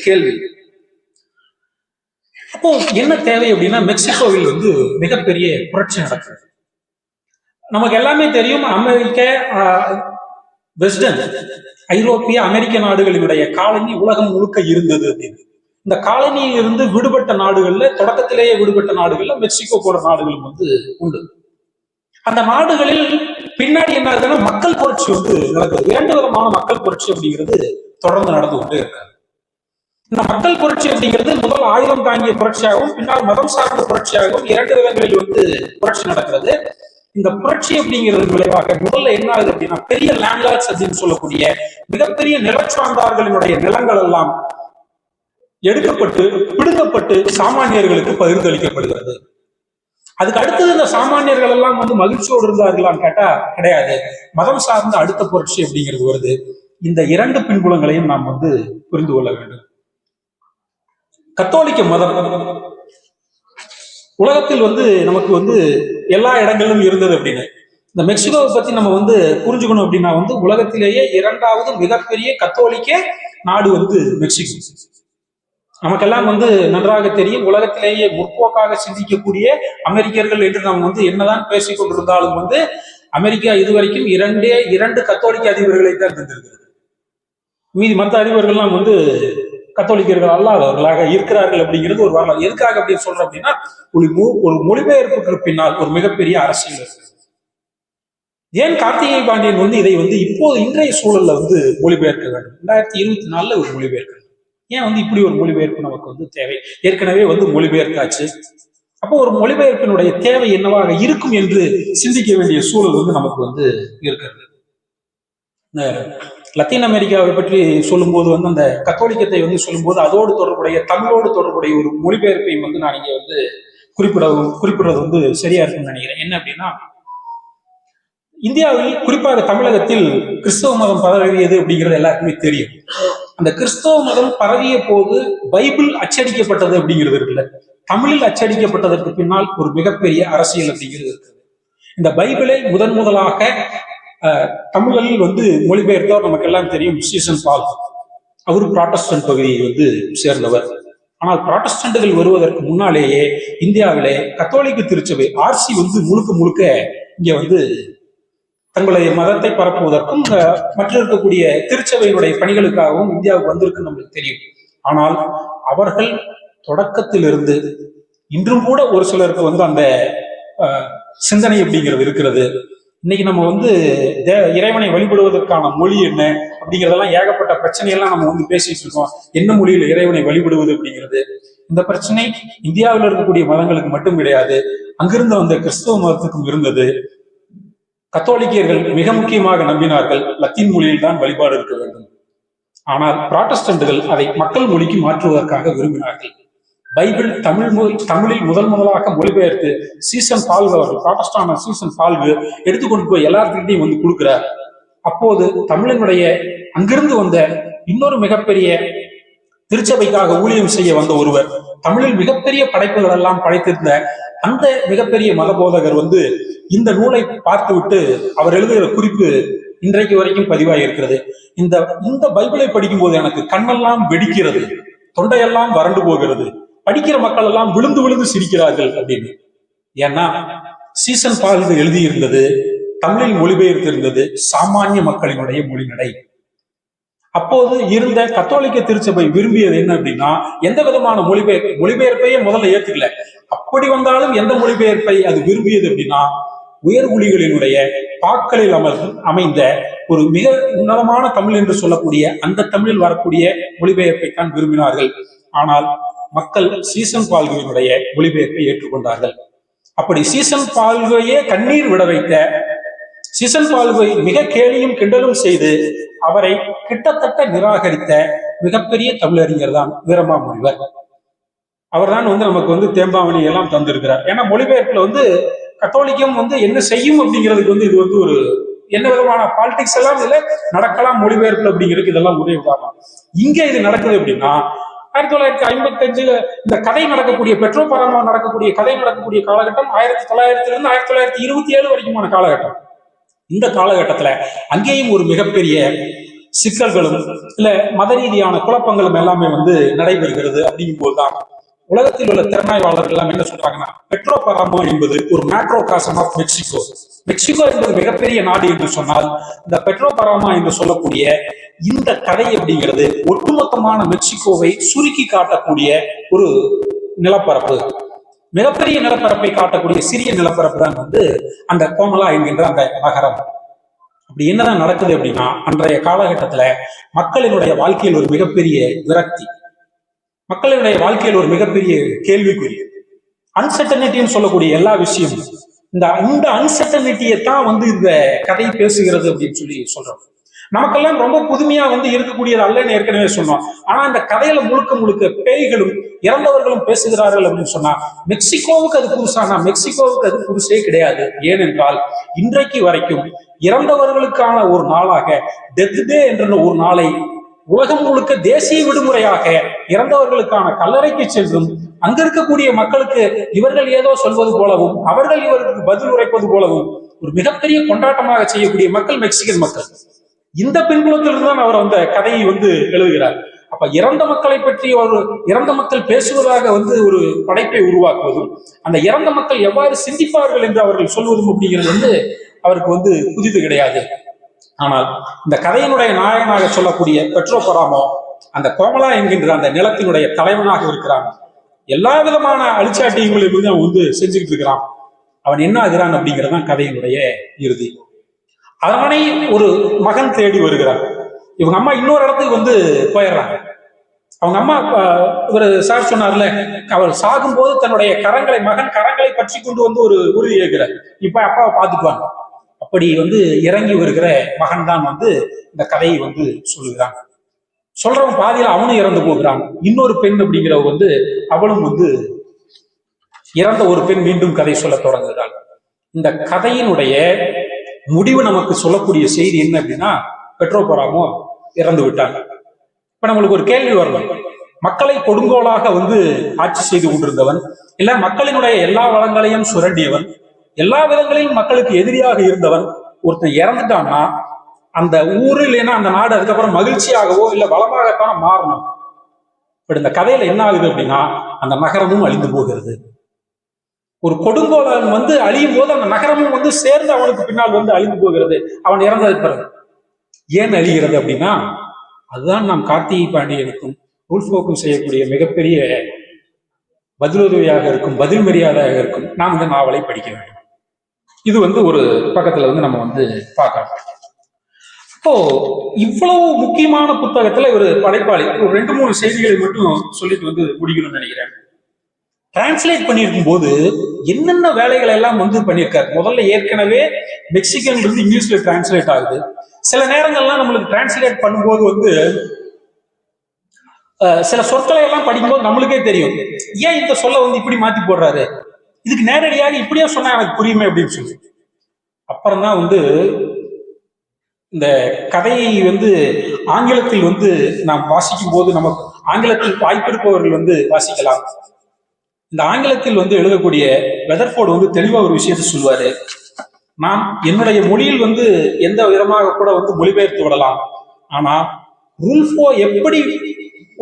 கேள்வி. அப்போ என்ன தேவை அப்படின்னா, மெக்சிகோவில் வந்து மிகப்பெரிய புரட்சி நடக்குது. நமக்கு எல்லாமே தெரியும், அமெரிக்க வெஸ்டர்ன் ஐரோப்பிய அமெரிக்க நாடுகளினுடைய காலனி உலகம் முழுக்க இருந்தது அப்படின்னு. இந்த காலனியில் இருந்து விடுபட்ட நாடுகள்ல, தொடக்கத்திலேயே விடுபட்ட நாடுகள்ல மெக்சிகோ போன்ற நாடுகளும் வந்து உண்டு. அந்த நாடுகளில் பின்னாடி என்ன ஆகுதுன்னா, மக்கள் புரட்சி வந்து நடக்குது. இரண்டு விதமான மக்கள் புரட்சி அப்படிங்கிறது தொடர்ந்து நடந்து கொண்டே இருக்காது. இந்த மக்கள் புரட்சி அப்படிங்கிறது முதல் ஆயுதம் தாங்கிய புரட்சியாகவும் பின்னால் மதம் சார்ந்த புரட்சியாகவும் இரண்டு விதங்களில் வந்து புரட்சி நடக்கிறது. இந்த புரட்சி அப்படிங்கிறது விளைவாக முதல்ல என்ன ஆகுது அப்படின்னா, பெரிய லேண்ட்லார்ட்ஸ் அப்படின்னு சொல்லக்கூடிய மிகப்பெரிய நிலச்சார்ந்தார்களினுடைய நிலங்கள் எல்லாம் எடுக்கப்பட்டு பிடுங்கப்பட்டு சாமானியர்களுக்கு பகிர்ந்தளிக்கப்படுகிறது. அதுக்கு அடுத்தது இந்த சாமானியர்கள் எல்லாம் வந்து மகிழ்ச்சியோடு இருந்தார்களான்னு கேட்டா கிடையாது. மதம் சார்ந்த அடுத்த புரட்சி அப்படிங்கிறது வருது. இந்த இரண்டு பின்புலங்களையும் நாம் வந்து புரிந்து கொள்ள வேண்டும். கத்தோலிக்க மதம் உலகத்தில் வந்து நமக்கு வந்து எல்லா இடங்களிலும் இருந்தது அப்படின்னு. இந்த மெக்சிகோவை பத்தி நம்ம வந்து புரிஞ்சுக்கணும் அப்படின்னா வந்து, உலகத்திலேயே இரண்டாவது மிகப்பெரிய கத்தோலிக்க நாடு வந்து மெக்சிகோ. நமக்கெல்லாம் வந்து நன்றாக தெரியும், உலகத்திலேயே முற்போக்காக சிந்திக்கக்கூடிய அமெரிக்கர்கள் என்று நாம் வந்து என்னதான் பேசிக் கொண்டிருந்தாலும் வந்து, அமெரிக்கா இதுவரைக்கும் இரண்டு கத்தோலிக்க அதிபர்களை தான் இருந்திருக்கிறது. மீதி மற்ற அதிபர்கள்லாம் வந்து கத்தோலிக்கர்கள் அல்லாதவர்களாக இருக்கிறார்கள் அப்படிங்கிறது ஒரு வரலாறு. எதுக்காக அப்படின்னு சொல்றோம் அப்படின்னா, ஒரு மொழிபெயர்ப்புக்கு பின்னால் ஒரு மிகப்பெரிய அரசியல் இருக்கு. ஏன் கார்த்திகை பாண்டியன் வந்து இதை வந்து இப்போது இன்றைய சூழல்ல வந்து மொழிபெயர்க்க வேண்டும்? 2024 ஒரு மொழிபெயர்க்க, ஏன் வந்து இப்படி ஒரு மொழிபெயர்ப்பு நமக்கு வந்து தேவை? ஏற்கனவே வந்து மொழிபெயர்த்தாச்சு. அப்போ ஒரு மொழிபெயர்ப்பினுடைய தேவை என்னவாக இருக்கும் என்று சிந்திக்க வேண்டிய சூழல் வந்து நமக்கு வந்து இருக்கிறது. இந்த லத்தீன் அமெரிக்காவை பற்றி சொல்லும்போது வந்து, அந்த கத்தோலிக்கத்தை வந்து சொல்லும்போது அதோடு தொடர்புடைய தமிழோடு தொடர்புடைய ஒரு மொழிபெயர்ப்பையும் வந்து நான் இங்க வந்து குறிப்பிடுறது வந்து சரியா இருக்குன்னு நினைக்கிறேன். என்ன அப்படின்னா, இந்தியாவில் குறிப்பாக தமிழகத்தில் கிறிஸ்தவ மதம் பரவியது அப்படிங்கிறது எல்லாருக்குமே தெரியும். அந்த கிறிஸ்தவ மதம் பரவிய போது பைபிள் அச்சடிக்கப்பட்டது அப்படிங்கிறது இருக்குல்ல, தமிழில் அச்சடிக்கப்பட்டதற்கு பின்னால் ஒரு மிகப்பெரிய அரசியல் அப்படிங்கிறது இருக்குது. இந்த பைபிளை முதலாக தமிழில் வந்து மொழிபெயர்த்தவர் நமக்கு எல்லாம் தெரியும், சீசன் பால். அவரு புராட்டஸ்டன்ட் பகுதியை வந்து சேர்ந்தவர். ஆனால் புராட்டஸ்டன்ட்கள் வருவதற்கு முன்னாலேயே இந்தியாவிலே கத்தோலிக்க திருச்சபை ஆர்சி வந்து முழுக்க இங்க வந்து தங்களுடைய மதத்தை பரப்புவதற்கும் மற்ற இருக்கக்கூடிய திருச்சபையினுடைய பணிகளுக்காகவும் இந்தியாவுக்கு வந்திருக்கு நம்மளுக்கு தெரியும். ஆனால் அவர்கள் தொடக்கத்திலிருந்து இன்றும் கூட ஒரு சிலருக்கு வந்து அந்த சிந்தனை அப்படிங்கிறது இருக்கிறது. இன்னைக்கு நம்ம வந்து இறைவனை வழிபடுவதற்கான மொழி என்ன அப்படிங்கிறதெல்லாம் ஏகப்பட்ட பிரச்சனையெல்லாம் நம்ம வந்து பேசிட்டு இருக்கோம். என்ன மொழியில இறைவனை வழிபடுவது அப்படிங்கிறது, இந்த பிரச்சனை இந்தியாவில் இருக்கக்கூடிய மதங்களுக்கு மட்டும் கிடையாது, அங்கிருந்து வந்த கிறிஸ்தவ மதத்துக்கும் இருந்தது. கத்தோலிக்கர்கள் மிக முக்கியமாக நம்பினார்கள் லத்தீன் மொழியில் தான் வழிபாடு இருக்க வேண்டும். ஆனால் புராட்டஸ்டன்ட்கள் அதை மக்கள் மொழிக்கு மாற்றுவதற்காக விரும்பினார்கள். பைபிள் தமிழில் முதலாக மொழிபெயர்த்து சீசன் பால்கு, அவர்கள் புராட்டஸ்டான சீசன் பால்கு எடுத்துக்கொண்டு போய் எல்லாத்துக்கிட்டையும் வந்து கொடுக்கிறார். அப்போது தமிழனுடைய அங்கிருந்து வந்த இன்னொரு மிகப்பெரிய திருச்சபைக்காக ஊழியம் செய்ய வந்த ஒருவர், தமிழில் மிகப்பெரிய படைப்புகள் எல்லாம் படைத்திருந்த அந்த மிகப்பெரிய மத போதகர் வந்து இந்த நூலை பார்த்துவிட்டு அவர் எழுதுகிற குறிப்பு இன்றைக்கு வரைக்கும் பதிவாகி இருக்கிறது. இந்த பைபிளை படிக்கும் போது எனக்கு கண்ணெல்லாம் வெடிக்கிறது, தொண்டையெல்லாம் வறண்டு போகிறது, படிக்கிற மக்கள் எல்லாம் விழுந்து விழுந்து சிரிக்கிறார்கள் அப்படின்னு. ஏன்னா சீசன் பால்கு எழுதியிருந்தது, தமிழில் மொழிபெயர்த்து இருந்தது சாமானிய மக்களினுடைய மொழிநடை. அப்போது இருந்த கத்தோலிக்க திருச்சபை விரும்பியது என்ன அப்படின்னா, எந்த விதமான மொழிபெயர்ப்பையே முதல்ல ஏத்துக்கல. அப்படி வந்தாலும் எந்த மொழிபெயர்ப்பை அது விரும்பியது அப்படின்னா, உயர்குழிகளினுடைய பாக்களில் அமைந்த ஒரு மிக உன்னதமான தமிழ் என்று சொல்லக்கூடிய அந்த தமிழில் வரக்கூடிய மொழிபெயர்ப்பை தான் விரும்பினார்கள். ஆனால் மக்கள் சீசன் பால்குவினுடைய மொழிபெயர்ப்பை ஏற்றுக்கொண்டார்கள். அப்படி சீசன் பால்கையே கண்ணீர் விட வைத்த, சீசன் பால்கை மிக கேலியும் கிண்டலும் செய்து அவரை கிட்டத்தட்ட நிராகரித்த மிகப்பெரிய தமிழறிஞர் தான் வீரமாமுனிவர். அவர் தான் வந்து நமக்கு வந்து தேம்பாவளி எல்லாம் தந்திருக்கிறார். ஏன்னா மொழிபெயர்ப்புல வந்து கத்தோலிக்கம் வந்து என்ன செய்யும் அப்படிங்கிறதுக்கு வந்து இது வந்து ஒரு என்ன விதமான பாலிடிக்ஸ் எல்லாம் இதுல நடக்கலாம் மொழிபெயர்ப்பு அப்படிங்கிறதுக்கு இதெல்லாம் ஒரே உதாரணம். இங்க இது நடக்குது அப்படின்னா 1955 இந்த கதை நடக்கக்கூடிய பெட்ரோ பராமா நடக்கக்கூடிய கதை நடக்கக்கூடிய காலகட்டம் 1900 இருந்து 1927 வரைக்குமான காலகட்டம். இந்த காலகட்டத்துல அங்கேயும் ஒரு மிகப்பெரிய சிக்கல்களும் இல்ல மத ரீதியான குழப்பங்களும் எல்லாமே வந்து நடைபெறுகிறது. அப்படிங்கும் போதுதான் உலகத்தில் உள்ள திறனாய்வாளர்கள் எல்லாம் என்ன சொல்றாங்கன்னா, பெட்ரோ பராமோ என்பது ஒரு மேக்ரோகாசம் ஆஃப் மெக்சிகோ. மெக்சிகோ என்பது மிகப்பெரிய நாடு என்று சொன்னால், இந்த பெட்ரோ பராமா என்று சொல்லக்கூடிய இந்த கதை அப்படிங்கிறது ஒட்டுமொத்தமான மெக்சிகோவை சுருக்கி காட்டக்கூடிய ஒரு நிலப்பரப்பு. மிகப்பெரிய நிலப்பரப்பை காட்டக்கூடிய சிறிய நிலப்பரப்பு தான் வந்து அந்த கோமலா என்கின்ற அந்த நகரம். அப்படி என்னதான் நடக்குது அப்படின்னா, அன்றைய காலகட்டத்துல மக்களினுடைய வாழ்க்கையில் ஒரு மிகப்பெரிய விரக்தி, மக்களுடைய வாழ்க்கையில் ஒரு மிகப்பெரிய கேள்விக்குறி, அன்சர்டனிட்டின்னு சொல்லக்கூடிய எல்லா விஷயமும் இந்த அன்சர்டனிட்டியை தான் வந்து இந்த கதை பேசுகிறது அப்படின்னு சொல்லி சொல்றோம். நமக்கெல்லாம் ரொம்ப புதுமையா வந்து இருக்கக்கூடியது அல்லன்னு ஏற்கனவே சொன்னோம். ஆனா இந்த கதையில முழுக்க முழுக்க பேய்களும் இறந்தவர்களும் பேசுகிறார்கள் அப்படின்னு சொன்னா மெக்சிகோவுக்கு அது புதுசானா? மெக்சிகோவுக்கு அது புதுசே கிடையாது. ஏனென்றால் இன்றைக்கு வரைக்கும் இறந்தவர்களுக்கான ஒரு நாளாக டெத் டே என்ற ஒரு நாளை உலகம் முழுக்க தேசிய விடுமுறையாக இறந்தவர்களுக்கான கல்லறைக்கு சென்றும் அங்க இருக்கக்கூடிய மக்களுக்கு இவர்கள் ஏதோ சொல்வது போலவும் அவர்கள் இவருக்கு பதில் உரைப்பது போலவும் ஒரு மிகப்பெரிய கொண்டாட்டமாக செய்யக்கூடிய மக்கள் மெக்சிகன் மக்கள். இந்த பின்புலத்திலிருந்து தான் அவர் அந்த கதையை வந்து எழுதுகிறார். அப்ப இறந்த மக்களை பற்றி ஒரு இறந்த மக்கள் பேசுவதாக வந்து ஒரு படைப்பை உருவாக்குவதும் அந்த இறந்த மக்கள் எவ்வாறு சிந்திப்பார்கள் என்று அவர்கள் சொல்வதும் அப்படிங்கிறது வந்து அவருக்கு வந்து புதிது கிடையாது. ஆனால் இந்த கதையினுடைய நாயகனாக சொல்லக்கூடிய பெட்ரோ பராமோ அந்த கோமலா என்கின்ற அந்த நிலத்தினுடைய தலைவனாக இருக்கிறான். எல்லா விதமான அழிச்சாட்டியங்களையும் வந்து அவன் வந்து செஞ்சுக்கிட்டு இருக்கிறான். அவன் என்ன ஆகிறான் அப்படிங்கிறதான் கதையினுடைய இறுதி. அவனை ஒரு மகன் தேடி வருகிறான். இவங்க அம்மா இன்னொரு இடத்துக்கு வந்து போயிடுறாங்க. அவங்க அம்மா ஒரு சார் சொன்னார்ல, அவர் சாகும்போது தன்னுடைய மகன் கரங்களை பற்றி கொண்டு வந்து ஒரு உறுதி ஏற்கிறார், இப்ப அப்பாவை பார்த்துக்குவாங்க. அப்படி வந்து இறங்கி வருகிற மகன் தான் வந்து இந்த கதையை வந்து சொல்லுகிறான். சொல்றவன் பாதியில அவனும் இறந்து போகிறான். இன்னொரு பெண் அப்படிங்கிறவ வந்து அவளும் வந்து இறந்த ஒரு பெண் மீண்டும் கதை சொல்ல தொடங்குகிறாள். இந்த கதையினுடைய முடிவு நமக்கு சொல்லக்கூடிய செய்தி என்ன அப்படின்னா, பெட்ரோ பராமோ இறந்து விட்டாங்க. இப்ப நம்மளுக்கு ஒரு கேள்வி வரணும், மக்களை கொடுங்கோலாக வந்து ஆட்சி செய்து கொண்டிருந்தவன், இல்ல மக்களினுடைய எல்லா வளங்களையும் சுரண்டியவன், எல்லா விதங்களிலும் மக்களுக்கு எதிரியாக இருந்தவன் ஒருத்தன் இறந்துட்டான்னா அந்த ஊரு இல்லைன்னா அந்த நாடு அதுக்கப்புறம் மகிழ்ச்சியாகவோ இல்ல வளமாகத்தான மாறணும். பட் இந்த கதையில என்ன ஆகுது அப்படின்னா, அந்த நகரமும் அழிந்து போகிறது. ஒரு கொடுங்கோலன் வந்து அழியும் போது அந்த நகரமும் வந்து சேர்ந்து அவனுக்கு பின்னால் வந்து அழிந்து போகிறது, அவன் இறந்ததுக்கு பிறகு. ஏன் அழிகிறது அப்படின்னா, அதுதான் நாம் கார்த்திகை பாண்டியனுக்கும் ரூல்ஃபோக்கும் செய்யக்கூடிய மிகப்பெரிய பதிலுதவியாக இருக்கும், பதில் மரியாதையாக இருக்கும். நாம் இந்த நாவலை படிக்க வேண்டும். இது வந்து ஒரு பக்கத்துல வந்து நம்ம வந்து பார்க்கலாம். இப்போ இவ்வளவு முக்கியமான புத்தகத்துல ஒரு படைப்பாளி ஒரு 2-3 செய்திகளை மட்டும் சொல்லிட்டு வந்து முடிக்கணும்னு நினைக்கிறேன். டிரான்ஸ்லேட் பண்ணியிருக்கும் போது என்னென்ன வேலைகள் எல்லாம் வந்து பண்ணியிருக்காரு. முதல்ல ஏற்கனவே மெக்சிகன்ல இருந்து இங்கிலீஷ்ல டிரான்ஸ்லேட் ஆகுது. சில நேரங்கள்லாம் நம்மளுக்கு டிரான்ஸ்லேட் பண்ணும்போது வந்து சில சொற்களை எல்லாம் படிக்கும்போது நம்மளுக்கே தெரியும், ஏன் இந்த சொல்ல வந்து இப்படி மாத்தி போடுறாரு, இதுக்கு நேரடியாக இப்படியே சொன்னா எனக்கு புரியுமே அப்படின்னு சொல்லி. அப்புறம் தான் வந்து இந்த கதையை வந்து ஆங்கிலத்தில் வந்து நாம் வாசிக்கும் போது நமக்கு ஆங்கிலத்தில் வாய்ப்பிருப்பவர்கள் வந்து வாசிக்கலாம். இந்த ஆங்கிலத்தில் வந்து எழுதக்கூடிய வெதர்ஃபோர்டு வந்து தெளிவா ஒரு விஷயத்தை சொல்வாரு, நான் என்னுடைய மொழியில் வந்து எந்த விதமாக கூட வந்து மொழிபெயர்த்து விடலாம், ஆனா ரூல்ஃபோ எப்படி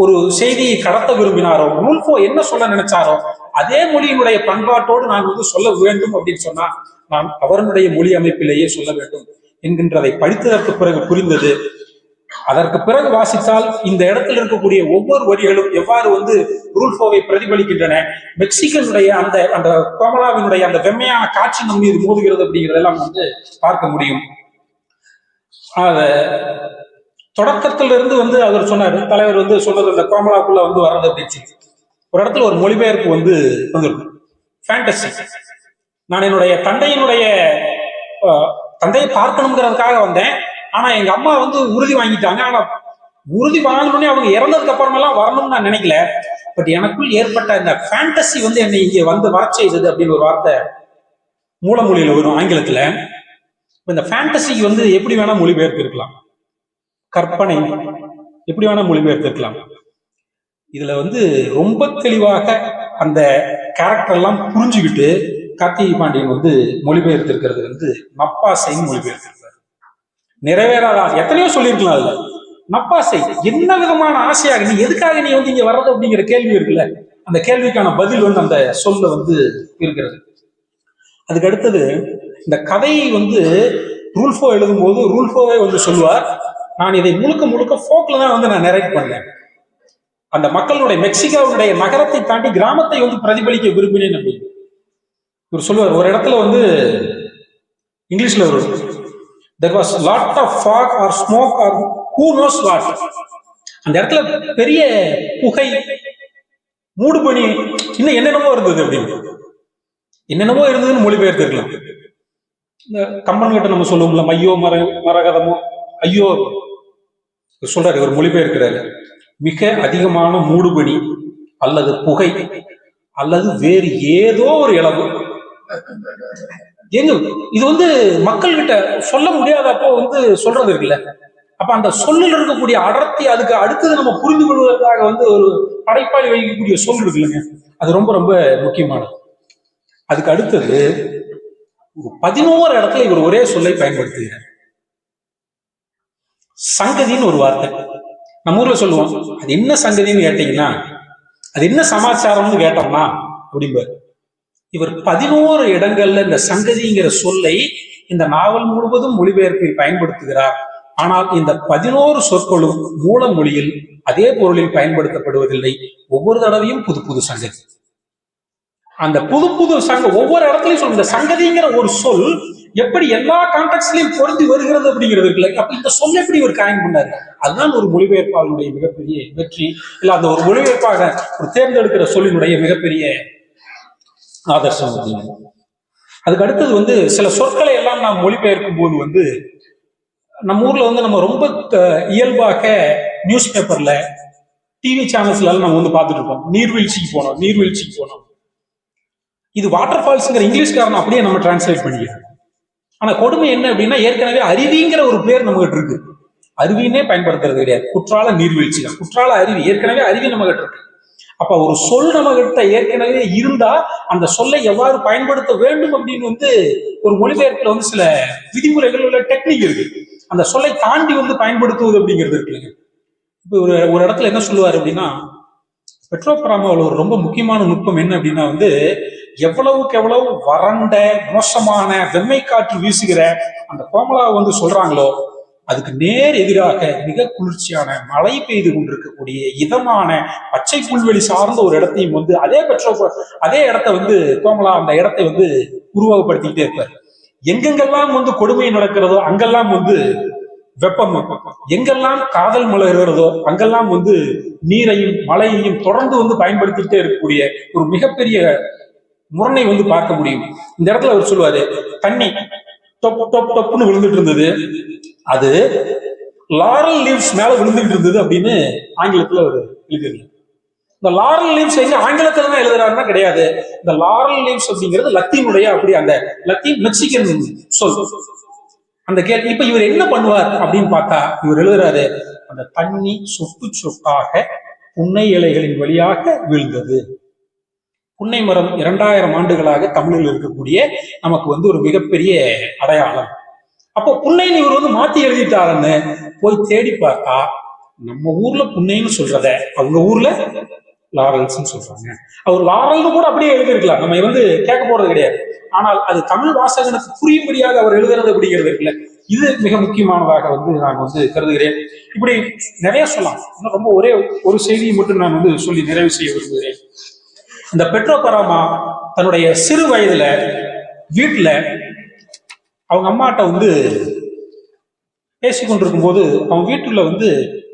ஒரு செய்தியை கடத்த விரும்பினாரோ, ரூல்ஃபோ என்ன சொல்ல நினைச்சாரோ அதே மொழியினுடைய பண்பாட்டோடு நான் வந்து சொல்ல வேண்டும் அப்படின்னு சொன்னா நான் அவருடைய மொழி அமைப்பிலேயே சொல்ல வேண்டும் என்கின்றதை படித்ததற்கு பிறகு புரிந்தது. அதற்கு பிறகு வாசித்தால் இந்த இடத்தில் இருக்கக்கூடிய ஒவ்வொரு வரிகளும் எவ்வாறு வந்து ரூல்ஃபோவை பிரதிபலிக்கின்றன, மெக்சிகனுடைய அந்த அந்த கோமலாவினுடைய அந்த வெம்மையான காட்சி நம் மீது மோதுகிறது அப்படிங்கிறதெல்லாம் வந்து பார்க்க முடியும். அத தொடக்கத்திலிருந்து வந்து அவர் சொன்னாரு, தலைவர் வந்து சொன்னது இந்த கோமலாக்குள்ள வந்து வர்றது அப்படின்னு சொல்லி ஒரு இடத்துல ஒரு மொழிபெயர்ப்பு வந்து வந்திருக்கும், ஃபேண்டசி. நான் என்னுடைய தந்தையை பார்க்கணுங்கிறதுக்காக வந்தேன், ஆனா எங்க அம்மா வந்து உறுதி வாங்கிட்டாங்க, ஆனா உறுதி வாங்கணும்னே அவங்க இறந்ததுக்கு அப்புறமெல்லாம் வரணும்னு நான் நினைக்கல, பட் எனக்குள் ஏற்பட்ட இந்த ஃபேண்டசி வந்து என்னை இங்கே வந்து வர செய்தது அப்படின்னு ஒரு வார்த்தை மூலமொழியில வரும் ஆங்கிலத்துல. இந்த ஃபேண்டசிக்கு வந்து எப்படி வேணா மொழிபெயர்த்து இருக்கலாம், கற்பனை எப்படி வேணா மொழிபெயர்த்து இருக்கலாம். இதுல வந்து ரொம்ப தெளிவாக அந்த கேரக்டர் எல்லாம் புரிஞ்சுக்கிட்டு கார்த்திகை பாண்டியன் வந்து மொழிபெயர்த்து இருக்கிறது வந்து நப்பாசைன்னு மொழிபெயர்த்திருக்காரு. நிறைவேறாத எத்தனையோ சொல்லியிருக்கலாம் அதுல. நப்பாசை என்ன விதமான ஆசையாக, நீ எதுக்காக நீ வந்து இங்க வர்றது அப்படிங்கிற கேள்வி இருக்குல்ல, அந்த கேள்விக்கான பதில் வந்து அந்த சொல்ல வந்து இருக்கிறது. அதுக்கு அடுத்தது இந்த கதையை வந்து ரூல்ஃபோ எழுதும் போது ரூல்ஃபோவே வந்து சொல்லுவார், நான் இதை முழுக்க முழுக்க ஃபோக்ல தான் வந்து நான் நரேட் பண்ணேன். அந்த மக்களுடைய மெக்சிகோவுடைய நகரத்தை தாண்டி கிராமத்தை வந்து பிரதிபலிக்க விரும்பினேன் அப்படின்னு இவர் சொல்லுவார். ஒரு இடத்துல வந்து இங்கிலீஷ்ல வரும், there was lot of fog or smoke or who knows what. அந்த இடத்துல பெரிய புகை, மூடு பனி, இன்னும் என்னென்னமோ இருந்தது அப்படின்னு. என்னென்னமோ இருந்ததுன்னு மொழிபெயர்த்து இருக்கலாம். இந்த கம்பன் கிட்ட நம்ம சொல்லுவோம்ல, மையோ மரகதமோ ஐயோ சொல்றாரு, இவர் மொழிபெயர்க்கிறாரு, மிக அதிகமான மூடுபனி அல்லது புகை அல்லது வேறு ஏதோ ஒரு இழவு. எங்க இது வந்து மக்கள் கிட்ட சொல்ல முடியாதப்போ வந்து சொல்றது இருக்குல்ல, அப்ப அந்த சொல்லில் இருக்கக்கூடிய அடர்த்தி, அதுக்கு அடுத்தது நம்ம புரிந்து கொள்வதற்காக வந்து ஒரு படைப்பாளி வைக்கக்கூடிய சொல் இருக்குல்லங்க, அது ரொம்ப ரொம்ப முக்கியமானது. அதுக்கு அடுத்தது 11 இடத்துல இவர் ஒரே சொல்லை பயன்படுத்துகிறார். சங்கதின்னு ஒரு வார்த்தை நம்ம ஊர்ல சொல்லுவோம், அது என்ன சங்கதின்னு கேட்டீங்கன்னா, அது என்ன சமாச்சாரம்னு கேட்டோம்னா அப்படிம்பாரு. இவர் 11 இடங்கள்ல இந்த சங்கதிங்கிற சொல்லை இந்த நாவல் முழுவதும் மொழிபெயர்ப்பில் பயன்படுத்துகிறார். ஆனால் இந்த 11 சொற்களும் மூல மொழியில் அதே பொருளில் பயன்படுத்தப்படுவதில்லை. ஒவ்வொரு தடவையும் புது புது சங்கதி. அந்த புது புது ஒவ்வொரு இடத்துலையும் சொல்ல, இந்த சங்கதிங்கிற ஒரு சொல் எப்படி எல்லா கான்டெக்ட்லயும் பொருந்தி வருகிறது அப்படிங்கிறது இருக்குல்ல. அப்ப இந்த சொல் எப்படி ஒரு காயின் பண்ணாரு, அதுதான் ஒரு மொழிபெயர்ப்பாளனுடைய மிகப்பெரிய வெற்றி. இல்ல அந்த ஒரு மொழிபெயர்ப்பாக ஒரு தேர்ந்தெடுக்கிற சொல்லினுடைய மிகப்பெரிய ஆதர்சம் அப்படின்னு. அதுக்கு அடுத்தது வந்து சில சொற்களை எல்லாம் நாம் மொழிபெயர்க்கும் போது வந்து நம்ம ஊர்ல வந்து நம்ம ரொம்ப இயல்பாக நியூஸ் பேப்பர்ல, டிவி சேனல்ஸ்ல எல்லாம் நம்ம வந்து பார்த்துட்டு இருக்கோம், நீர்வீழ்ச்சிக்கு போனோம். இது வாட்டர் ஃபால்ஸ்ங்கிற இங்கிலீஷ்காரன் அப்படியே நம்ம டிரான்ஸ்லேட் பண்ணிக்கிறோம். ஆனா கொடுமை என்ன அப்படின்னா, ஏற்கனவே அருவிங்கிற ஒரு பேர் நம்ம கிட்ட இருக்கு, அருவின்னே பயன்படுத்துறது கிடையாது, குற்றால நீர்வீழ்ச்சி தான், குற்றால அருவி, ஏற்கனவே அருவி நம்ம கிட்ட இருக்கு. அப்ப ஒரு சொல் நம்ம கிட்ட ஏற்கனவே இருந்தா அந்த சொல்லை எவ்வாறு பயன்படுத்த வேண்டும் அப்படின்னு வந்து ஒரு மொழிபெயர்ப்புல வந்து சில விதிமுறைகள் உள்ள டெக்னிக் இருக்கு. அந்த சொல்லை தாண்டி வந்து பயன்படுத்துவது அப்படிங்கிறது இருக்குல்லைங்க. இப்ப ஒரு இடத்துல என்ன சொல்லுவாரு அப்படின்னா, பெட்ரோ பராமாவில் ஒரு ரொம்ப முக்கியமான நுட்பம் என்ன அப்படின்னா வந்து, எவ்வளவுக்கு எவ்வளவு வறண்ட மோசமான வெம்மை காற்று வீசுகிற அந்த கோமலாவை வந்து சொல்றாங்களோ, அதுக்கு நேர் எதிராக மிக குளிர்ச்சியான மழை பெய்து கொண்டிருக்கக்கூடிய இதமான பச்சை புல்வெளி சார்ந்த ஒரு இடத்தையும் வந்து அதே இடத்த வந்து கோமலா அந்த இடத்தை வந்து உருவகப்படுத்திக்கிட்டே இருப்பார். எங்கெங்கெல்லாம் வந்து கொடுமை நடக்கிறதோ அங்கெல்லாம் வந்து வெப்பம், எங்கெல்லாம் காதல் மலர்கிறதோ அங்கெல்லாம் வந்து நீரையும் மழையையும் தொடர்ந்து வந்து பயன்படுத்திக்கிட்டே இருக்கக்கூடிய ஒரு மிகப்பெரிய முரணை வந்து பார்க்க முடியும். இந்த இடத்துல அவர் சொல்லுவாரு, தண்ணி டொப் டொப் டொப்னு விழுந்துட்டு இருந்தது, அது லாரல் லீவ்ஸ் மேல விழுந்துட்டு இருந்தது அப்படின்னு ஆங்கிலத்துல அவர் எழுதிருக்காரு. இந்த லாரல் லீவ்ஸ் எங்க ஆங்கிலத்துல தான் எழுதுறாருன்னா கிடையாது, இந்த லாரல் லீவ்ஸ் அப்படிங்கிறது லத்தீனுடைய, அப்படி அந்த லத்தீன் மெக்சிகன் சொல். அந்த கேள்வி இப்ப இவர் என்ன பண்ணுவார் அப்படின்னு பார்த்தா, இவர் எழுதுறாரு, அந்த தண்ணி சொட்டு சொட்டாக புன்னை இலைகளின் வழியாக விழுந்தது. புன்னை மரம் 2000 ஆண்டுகளாக தமிழில் இருக்கக்கூடிய நமக்கு வந்து ஒரு மிகப்பெரிய அடையாளம். அப்போ புன்னைன்னு இவர் வந்து மாத்தி எழுதிட்டாருன்னு போய் தேடி பார்த்தா, நம்ம ஊர்ல புன்னைன்னு சொல்றத அவங்க ஊர்ல லாரல்ஸ் சொல்றாங்க. அவர் லாரல்னு கூட அப்படியே எழுதியிருக்கலாம், நம்ம வந்து கேட்க போறது கிடையாது. ஆனால் அது தமிழ் வாசகனுக்கு புரியும்படியாக அவர் எழுதுறது அப்படிங்கிறது இருக்குல்ல, இது மிக முக்கியமானதாக வந்து நான் வந்து கருதுகிறேன். இப்படி நிறைய சொல்லலாம். ரொம்ப ஒரே ஒரு செய்தியை மட்டும் நான் வந்து சொல்லி நிறைவு செய்ய விரும்புகிறேன். இந்த பெட்ரோ பராமா தன்னுடைய சிறு வயதுல வீட்டுல அவங்க அம்மாட்ட வந்து பேசிக்கொண்டிருக்கும் போது, அவங்க வீட்டுல வந்து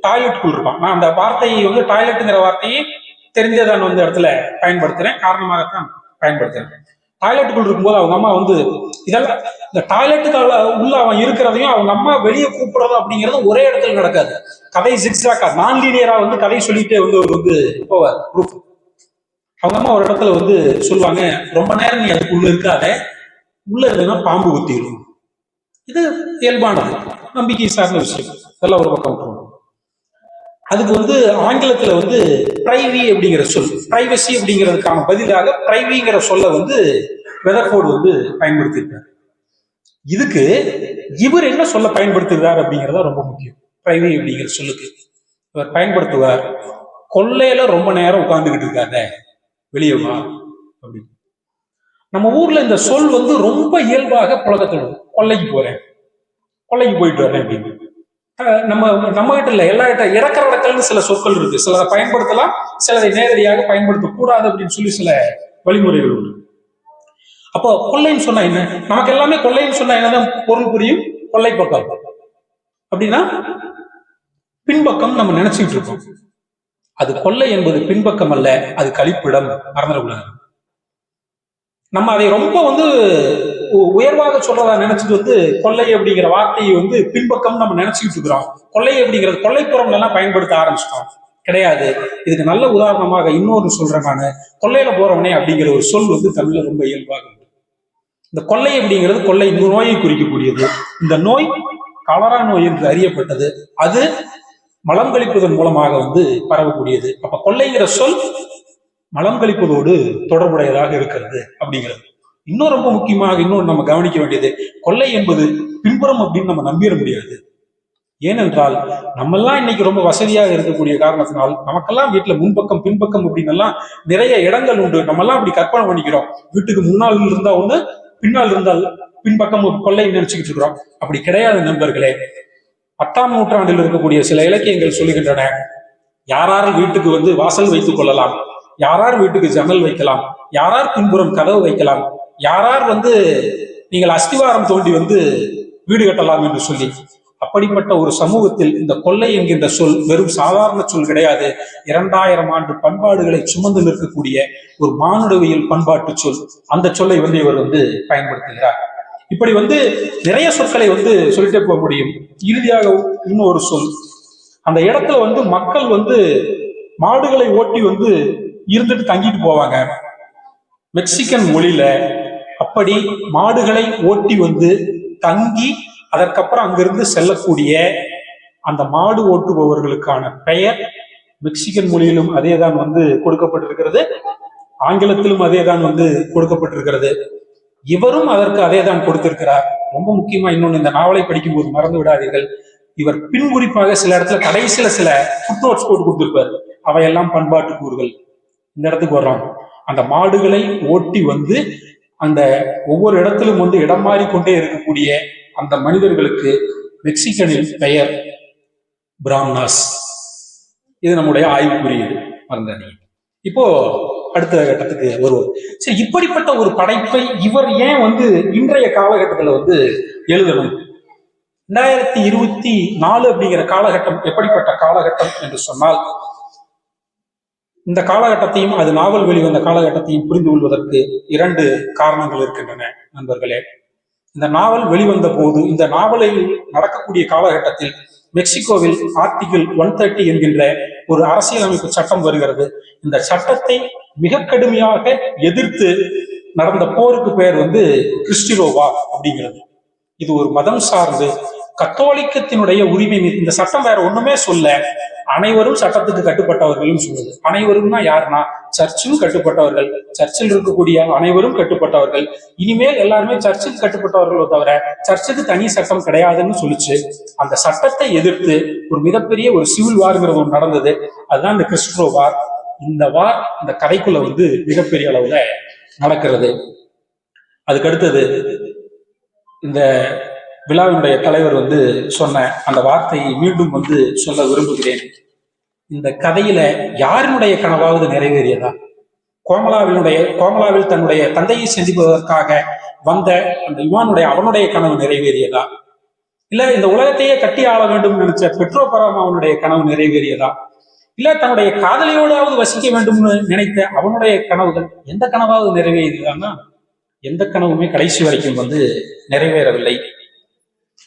டாய்லெட்டுக்குள் இருப்பான். நான் அந்த வார்த்தையை வந்து டாய்லெட்டுங்கிற வார்த்தையை தெரிஞ்சே நான் வந்து இடத்துல பயன்படுத்துறேன், காரணமாகத்தான் பயன்படுத்துறேன். டாய்லெட்டுக்குள் இருக்கும்போது அவங்க அம்மா வந்து இதெல்லாம், இந்த டாய்லெட்டுக்கால உள்ள அவன் இருக்கிறதையும் அவங்க அம்மா வெளியே கூப்பிடுறதும் அப்படிங்கிறது ஒரே இடத்துல நடக்காது. கதை ஜிக்ஸாக்கா நான் லீனியரா வந்து கதை சொல்லிட்டே வந்து அவர் வந்து போவார் குரூப். அவங்க அம்மா ஒரு இடத்துல வந்து சொல்லுவாங்க, ரொம்ப நேரம் நீ அதுக்குள்ள இருக்காத, உள்ள இருந்ததுன்னா பாம்பு குத்திடும். இது இயல்பானது, நம்பிக்கை சார்ந்த விஷயம், இதெல்லாம் ஒரு பக்கம் விட்டுருவோம். அதுக்கு வந்து ஆங்கிலத்துல வந்து பிரைவி அப்படிங்கிற சொல், பிரைவசி அப்படிங்கிறதுக்கான பதிலாக பிரைவிங்கிற சொல்ல வந்து வெதர்ஃபோர்டு வந்து பயன்படுத்தியிருக்காரு. இதுக்கு இவர் என்ன சொல்ல பயன்படுத்துகிறார் அப்படிங்கிறதா ரொம்ப முக்கியம். பிரைவி அப்படிங்கிற சொல்லுக்கு இவர் பயன்படுத்துவார், கொள்ளையில ரொம்ப நேரம் உட்கார்ந்துகிட்டு இருக்காத, வெளியே வா அப்படின்னு. நம்ம ஊர்ல இந்த சொல் வந்து ரொம்ப இயல்பாக புழக்கத்தில், கொள்ளைக்கு போறேன், கொள்ளைக்கு போயிட்டு வரேன் அப்படின்னு. நம்ம நம்ம கிட்ட இல்ல, எல்லா கிட்ட இடக்கர இடக்கல்னு சில சொற்கள் இருக்கு. சிலரை பயன்படுத்தலாம், சிலரை நேரடியாக பயன்படுத்தக்கூடாது அப்படின்னு சொல்லி சில வழிமுறைகள் உண்டு. அப்போ கொள்ளைன்னு சொன்னா என்ன? நமக்கு எல்லாமே கொள்ளைன்னு சொன்னா என்னதான் பொருள் புரியும்? கொள்ளை பக்கம் அப்படின்னா பின்பக்கம் நம்ம நினைச்சுட்டு இருக்கோம். அது கொள்ளை என்பது பின்பக்கம் அல்ல, அது கழிப்பிடம், மறந்துடக்கூடாது. நம்ம அதை ரொம்ப வந்து உயர்வாக சொல்றதா நினைச்சிட்டு வந்து கொள்ளை அப்படிங்கிற வார்த்தையை வந்து பின்பக்கம் நம்ம நினைச்சுக்கிட்டு இருக்கிறோம். கொள்ளை அப்படிங்கிறது கொள்ளைப்புறம் எல்லாம் பயன்படுத்த ஆரம்பிச்சிட்டோம். கிடையாது. இதுக்கு நல்ல உதாரணமாக இன்னொரு சொல்றேன் நான், கொள்ளையில போறவனே அப்படிங்கிற ஒரு சொல் வந்து தமிழ்ல ரொம்ப இயல்பாக. இந்த கொள்ளை அப்படிங்கிறது கொள்ளை நோயை குறிக்கக்கூடியது. இந்த நோய் கலரா நோய் என்று அறியப்பட்டது. அது மலம் கழிப்பதன் மூலமாக வந்து பரவக்கூடியது. அப்ப கொள்ளைங்கிற சொல் மலம் கழிப்பதோடு தொடர்புடையதாக இருக்கிறது அப்படிங்கிறது. இன்னும் ரொம்ப முக்கியமாக இன்னொரு நம்ம கவனிக்க வேண்டியது, கொள்ளை என்பது பின்புறம் அப்படின்னு நம்ம நம்பிட முடியாது. ஏனென்றால் நம்மெல்லாம் இன்னைக்கு ரொம்ப வசதியாக இருக்கக்கூடிய காரணத்தினால் நமக்கெல்லாம் வீட்டுல முன்பக்கம் பின்பக்கம் அப்படின்னு எல்லாம் நிறைய இடங்கள் உண்டு. நம்ம எல்லாம் அப்படி கற்பனை பண்ணிக்கிறோம், வீட்டுக்கு முன்னால் இருந்தா ஒண்ணு, பின்னால் இருந்தால் பின்பக்கம் ஒரு கொள்ளை நினைச்சுக்கிட்டு இருக்கிறோம். அப்படி கிடையாது நண்பர்களே. 10ஆம் நூற்றாண்டில் இருக்கக்கூடிய சில இலக்கியங்கள் சொல்லுகின்றன, யாரார் வீட்டுக்கு வந்து வாசல் வைத்துக் கொள்ளலாம், யாரார் வீட்டுக்கு ஜன்னல் வைக்கலாம், யாரார் பின்புறம் கதவு வைக்கலாம், யாரார் வந்து நீங்கள் அஸ்திவாரம் தோண்டி வந்து வீடு கட்டலாம் என்று சொல்லி. அப்படிப்பட்ட ஒரு சமூகத்தில் இந்த கொள்ளை என்கின்ற சொல் வெறும் சாதாரண சொல் கிடையாது. 2000 ஆண்டு பண்பாடுகளை சுமந்து நிற்கக்கூடிய ஒரு மானுடவியல் பண்பாட்டு சொல். அந்த சொல்லை வந்து இவர் வந்து பயன்படுத்துகிறார். இப்படி வந்து நிறைய சொற்களை வந்து சொல்லிட்டே போக முடியும். இறுதியாக இன்னொரு சொல், அந்த இடத்துல வந்து மக்கள் வந்து மாடுகளை ஓட்டி வந்து இருந்துட்டு தங்கிட்டு போவாங்க. மெக்சிகன் மொழியில அப்படி மாடுகளை ஓட்டி வந்து தங்கி அதற்கப்புறம் அங்கிருந்து செல்லக்கூடிய அந்த மாடு ஓட்டுபவர்களுக்கான பெயர் மெக்சிகன் மொழியிலும் அதே தான் வந்து கொடுக்கப்பட்டிருக்கிறது, ஆங்கிலத்திலும் அதே தான் வந்து கொடுக்கப்பட்டிருக்கிறது. இவரும் அதற்கு அதே தான் கொடுத்திருக்கிறார். ரொம்ப முக்கியமா இன்னொன்னு, இந்த நாவலை படிக்கும் போது மறந்து விடாதீர்கள், இவர் பின்குறிப்பாக சில இடத்துல கடைசியில சில ஃபுட்நோட்ஸ் போட்டு கொடுத்திருப்பார். அவையெல்லாம் பண்பாட்டு கூறுகள். இந்த இடத்துக்கு வர்றோம், அந்த மாடுகளை ஓட்டி வந்து அந்த ஒவ்வொரு இடத்திலும் வந்து இடம் மாறிக்கொண்டே இருக்கக்கூடிய அந்த மனிதர்களுக்கு மெக்சிகனில் பெயர் பிராமணாஸ். இது நம்முடைய ஆய்வுக்குரியது, மறந்தாதீங்க. இப்போ அடுத்த கட்டத்துக்கு வருவோம். சரி, இப்படிப்பட்ட ஒரு படைப்பை இவர் ஏன் வந்து இன்றைய காலகட்டத்தில் வந்து எழுதணும்? 2024 அப்படிங்கிற காலகட்டம் எப்படிப்பட்ட காலகட்டம் என்று சொன்னால், இந்த காலகட்டத்தையும் அது நாவல் வெளிவந்த காலகட்டத்தையும் புரிந்து கொள்வதற்கு 2 காரணங்கள் இருக்கின்றன நண்பர்களே. இந்த நாவல் வெளிவந்த போது, இந்த நாவலில் நடக்கக்கூடிய காலகட்டத்தில் மெக்சிகோவில் ஆர்டிகிள் 130 என்கின்ற ஒரு அரசியலமைப்பு சட்டம் வருகிறது. இந்த சட்டத்தை மிக கடுமையாக எதிர்த்து நடந்த போருக்கு பெயர் வந்து கிறிஸ்டிரோவா அப்படிங்கிறது. இது ஒரு மதம் சார்ந்து கத்தோலிக்கத்தினுடைய உரிமை மீது இந்த சட்டம் வேற ஒண்ணுமே சொல்ல, அனைவரும் சட்டத்துக்கு கட்டுப்பட்டவர்கள் சொல்லுது. அனைவரும்னா யாருன்னா சர்ச்சும் கட்டுப்பட்டவர்கள், சர்ச்சில் இருக்கக்கூடிய அனைவரும் கட்டுப்பட்டவர்கள். இனிமேல் எல்லாருமே சர்ச்சுக்கு கட்டுப்பட்டவர்கள் தவிர சர்ச்சுக்கு தனி சட்டம் கிடையாதுன்னு சொல்லிச்சு. அந்த சட்டத்தை எதிர்த்து ஒரு மிகப்பெரிய ஒரு சிவில் வார்ங்கிறது ஒன்று நடந்தது. அதுதான் இந்த கிறிஸ்டோ வார். இந்த வார் இந்த கதைக்குள்ள வந்து மிகப்பெரிய அளவுல நடக்கிறது. அதுக்கு அடுத்தது இந்த விழாவினுடைய தலைவர் வந்து சொன்ன அந்த வார்த்தையை மீண்டும் வந்து சொல்ல விரும்புகிறேன். இந்த கதையில யாருடைய கனவாவது நிறைவேறியதா? கோமலாவில் தன்னுடைய தந்தையை சந்திப்பதற்காக வந்த அந்த யுவானுடைய அவனுடைய கனவு நிறைவேறியதா? இல்ல இந்த உலகத்தையே கட்டி ஆள வேண்டும் நினைச்ச பெட்ரோ பராமாவனுடைய கனவு நிறைவேறியதா? இல்ல தன்னுடைய காதலியோடாவது வசிக்க வேண்டும்னு நினைத்த அவனுடைய கனவுகள் எந்த கனவாவது நிறைவேறியதான்னா எந்த கனவுமே கடைசி வரைக்கும் வந்து நிறைவேறவில்லை.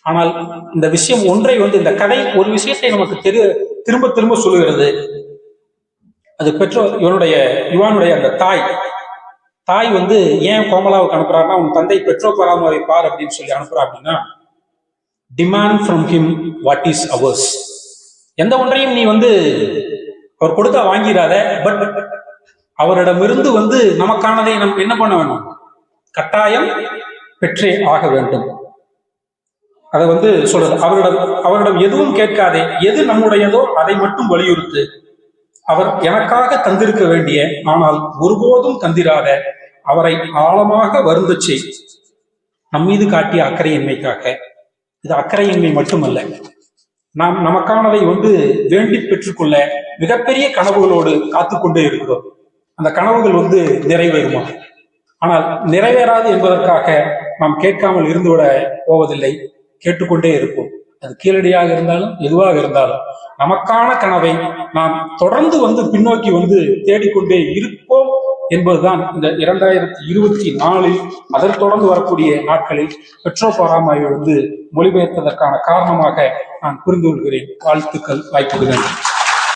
ஆனால் இந்த விஷயம் ஒன்றை வந்து இந்த கதை ஒரு விஷயத்தை நமக்கு திரும்ப திரும்ப சொல்லுகிறது. அது யுவானுடைய அந்த தாய் வந்து ஏன் கோமலாவுக்கு அனுப்புறாருன்னா, உன் தந்தை பெற்றோ பராமரை பார் அப்படின்னு சொல்லி அனுப்புறா அப்படின்னா, demand from him what is hours. எந்த ஒன்றையும் நீ வந்து அவர் கொடுத்தா வாங்கிறாத, பட் அவரிடமிருந்து வந்து நமக்கானதை நம்ம என்ன பண்ண வேணும், கட்டாயம் பெற்றே ஆக வேண்டும். அதை வந்து சொல்றது, அவரிடம் எதுவும் கேட்காதே, எது நம்முடையதோ அதை மட்டும் வலியுறுத்து. அவர் எனக்காக தந்திருக்க வேண்டிய, ஆனால் ஒருபோதும் தந்திராத அவரை ஆழமாக வருந்தச் செய். நம் மீது காட்டிய அக்கறையின்மைக்காக. இது அக்கறையின்மை மட்டுமல்ல, நாம் நமக்கானதை வந்து வேண்டி பெற்றுக்கொள்ள மிகப்பெரிய கனவுகளோடு காத்துக்கொண்டே இருக்கிறோம். அந்த கனவுகள் வந்து நிறைவேறுமா? ஆனால் நிறைவேறாது என்பதற்காக நாம் கேட்காமல் இருந்துவிட போவதில்லை, கேட்டுக்கொண்டே இருப்போம். அது கீழடியாக இருந்தாலும் எதுவாக இருந்தாலும் நமக்கான கனவை நாம் தொடர்ந்து வந்து பின்னோக்கி வந்து தேடிக்கொண்டே இருப்போம் என்பதுதான் இந்த 2024 அதற்கு தொடர்ந்து வரக்கூடிய நாட்களில் பெற்றோ பராமரிப்பை வந்து மொழிபெயர்ப்பதற்கான காரணமாக நான் புரிந்து கொள்கிறேன். வாழ்த்துக்கள், வாய்ப்புகள்.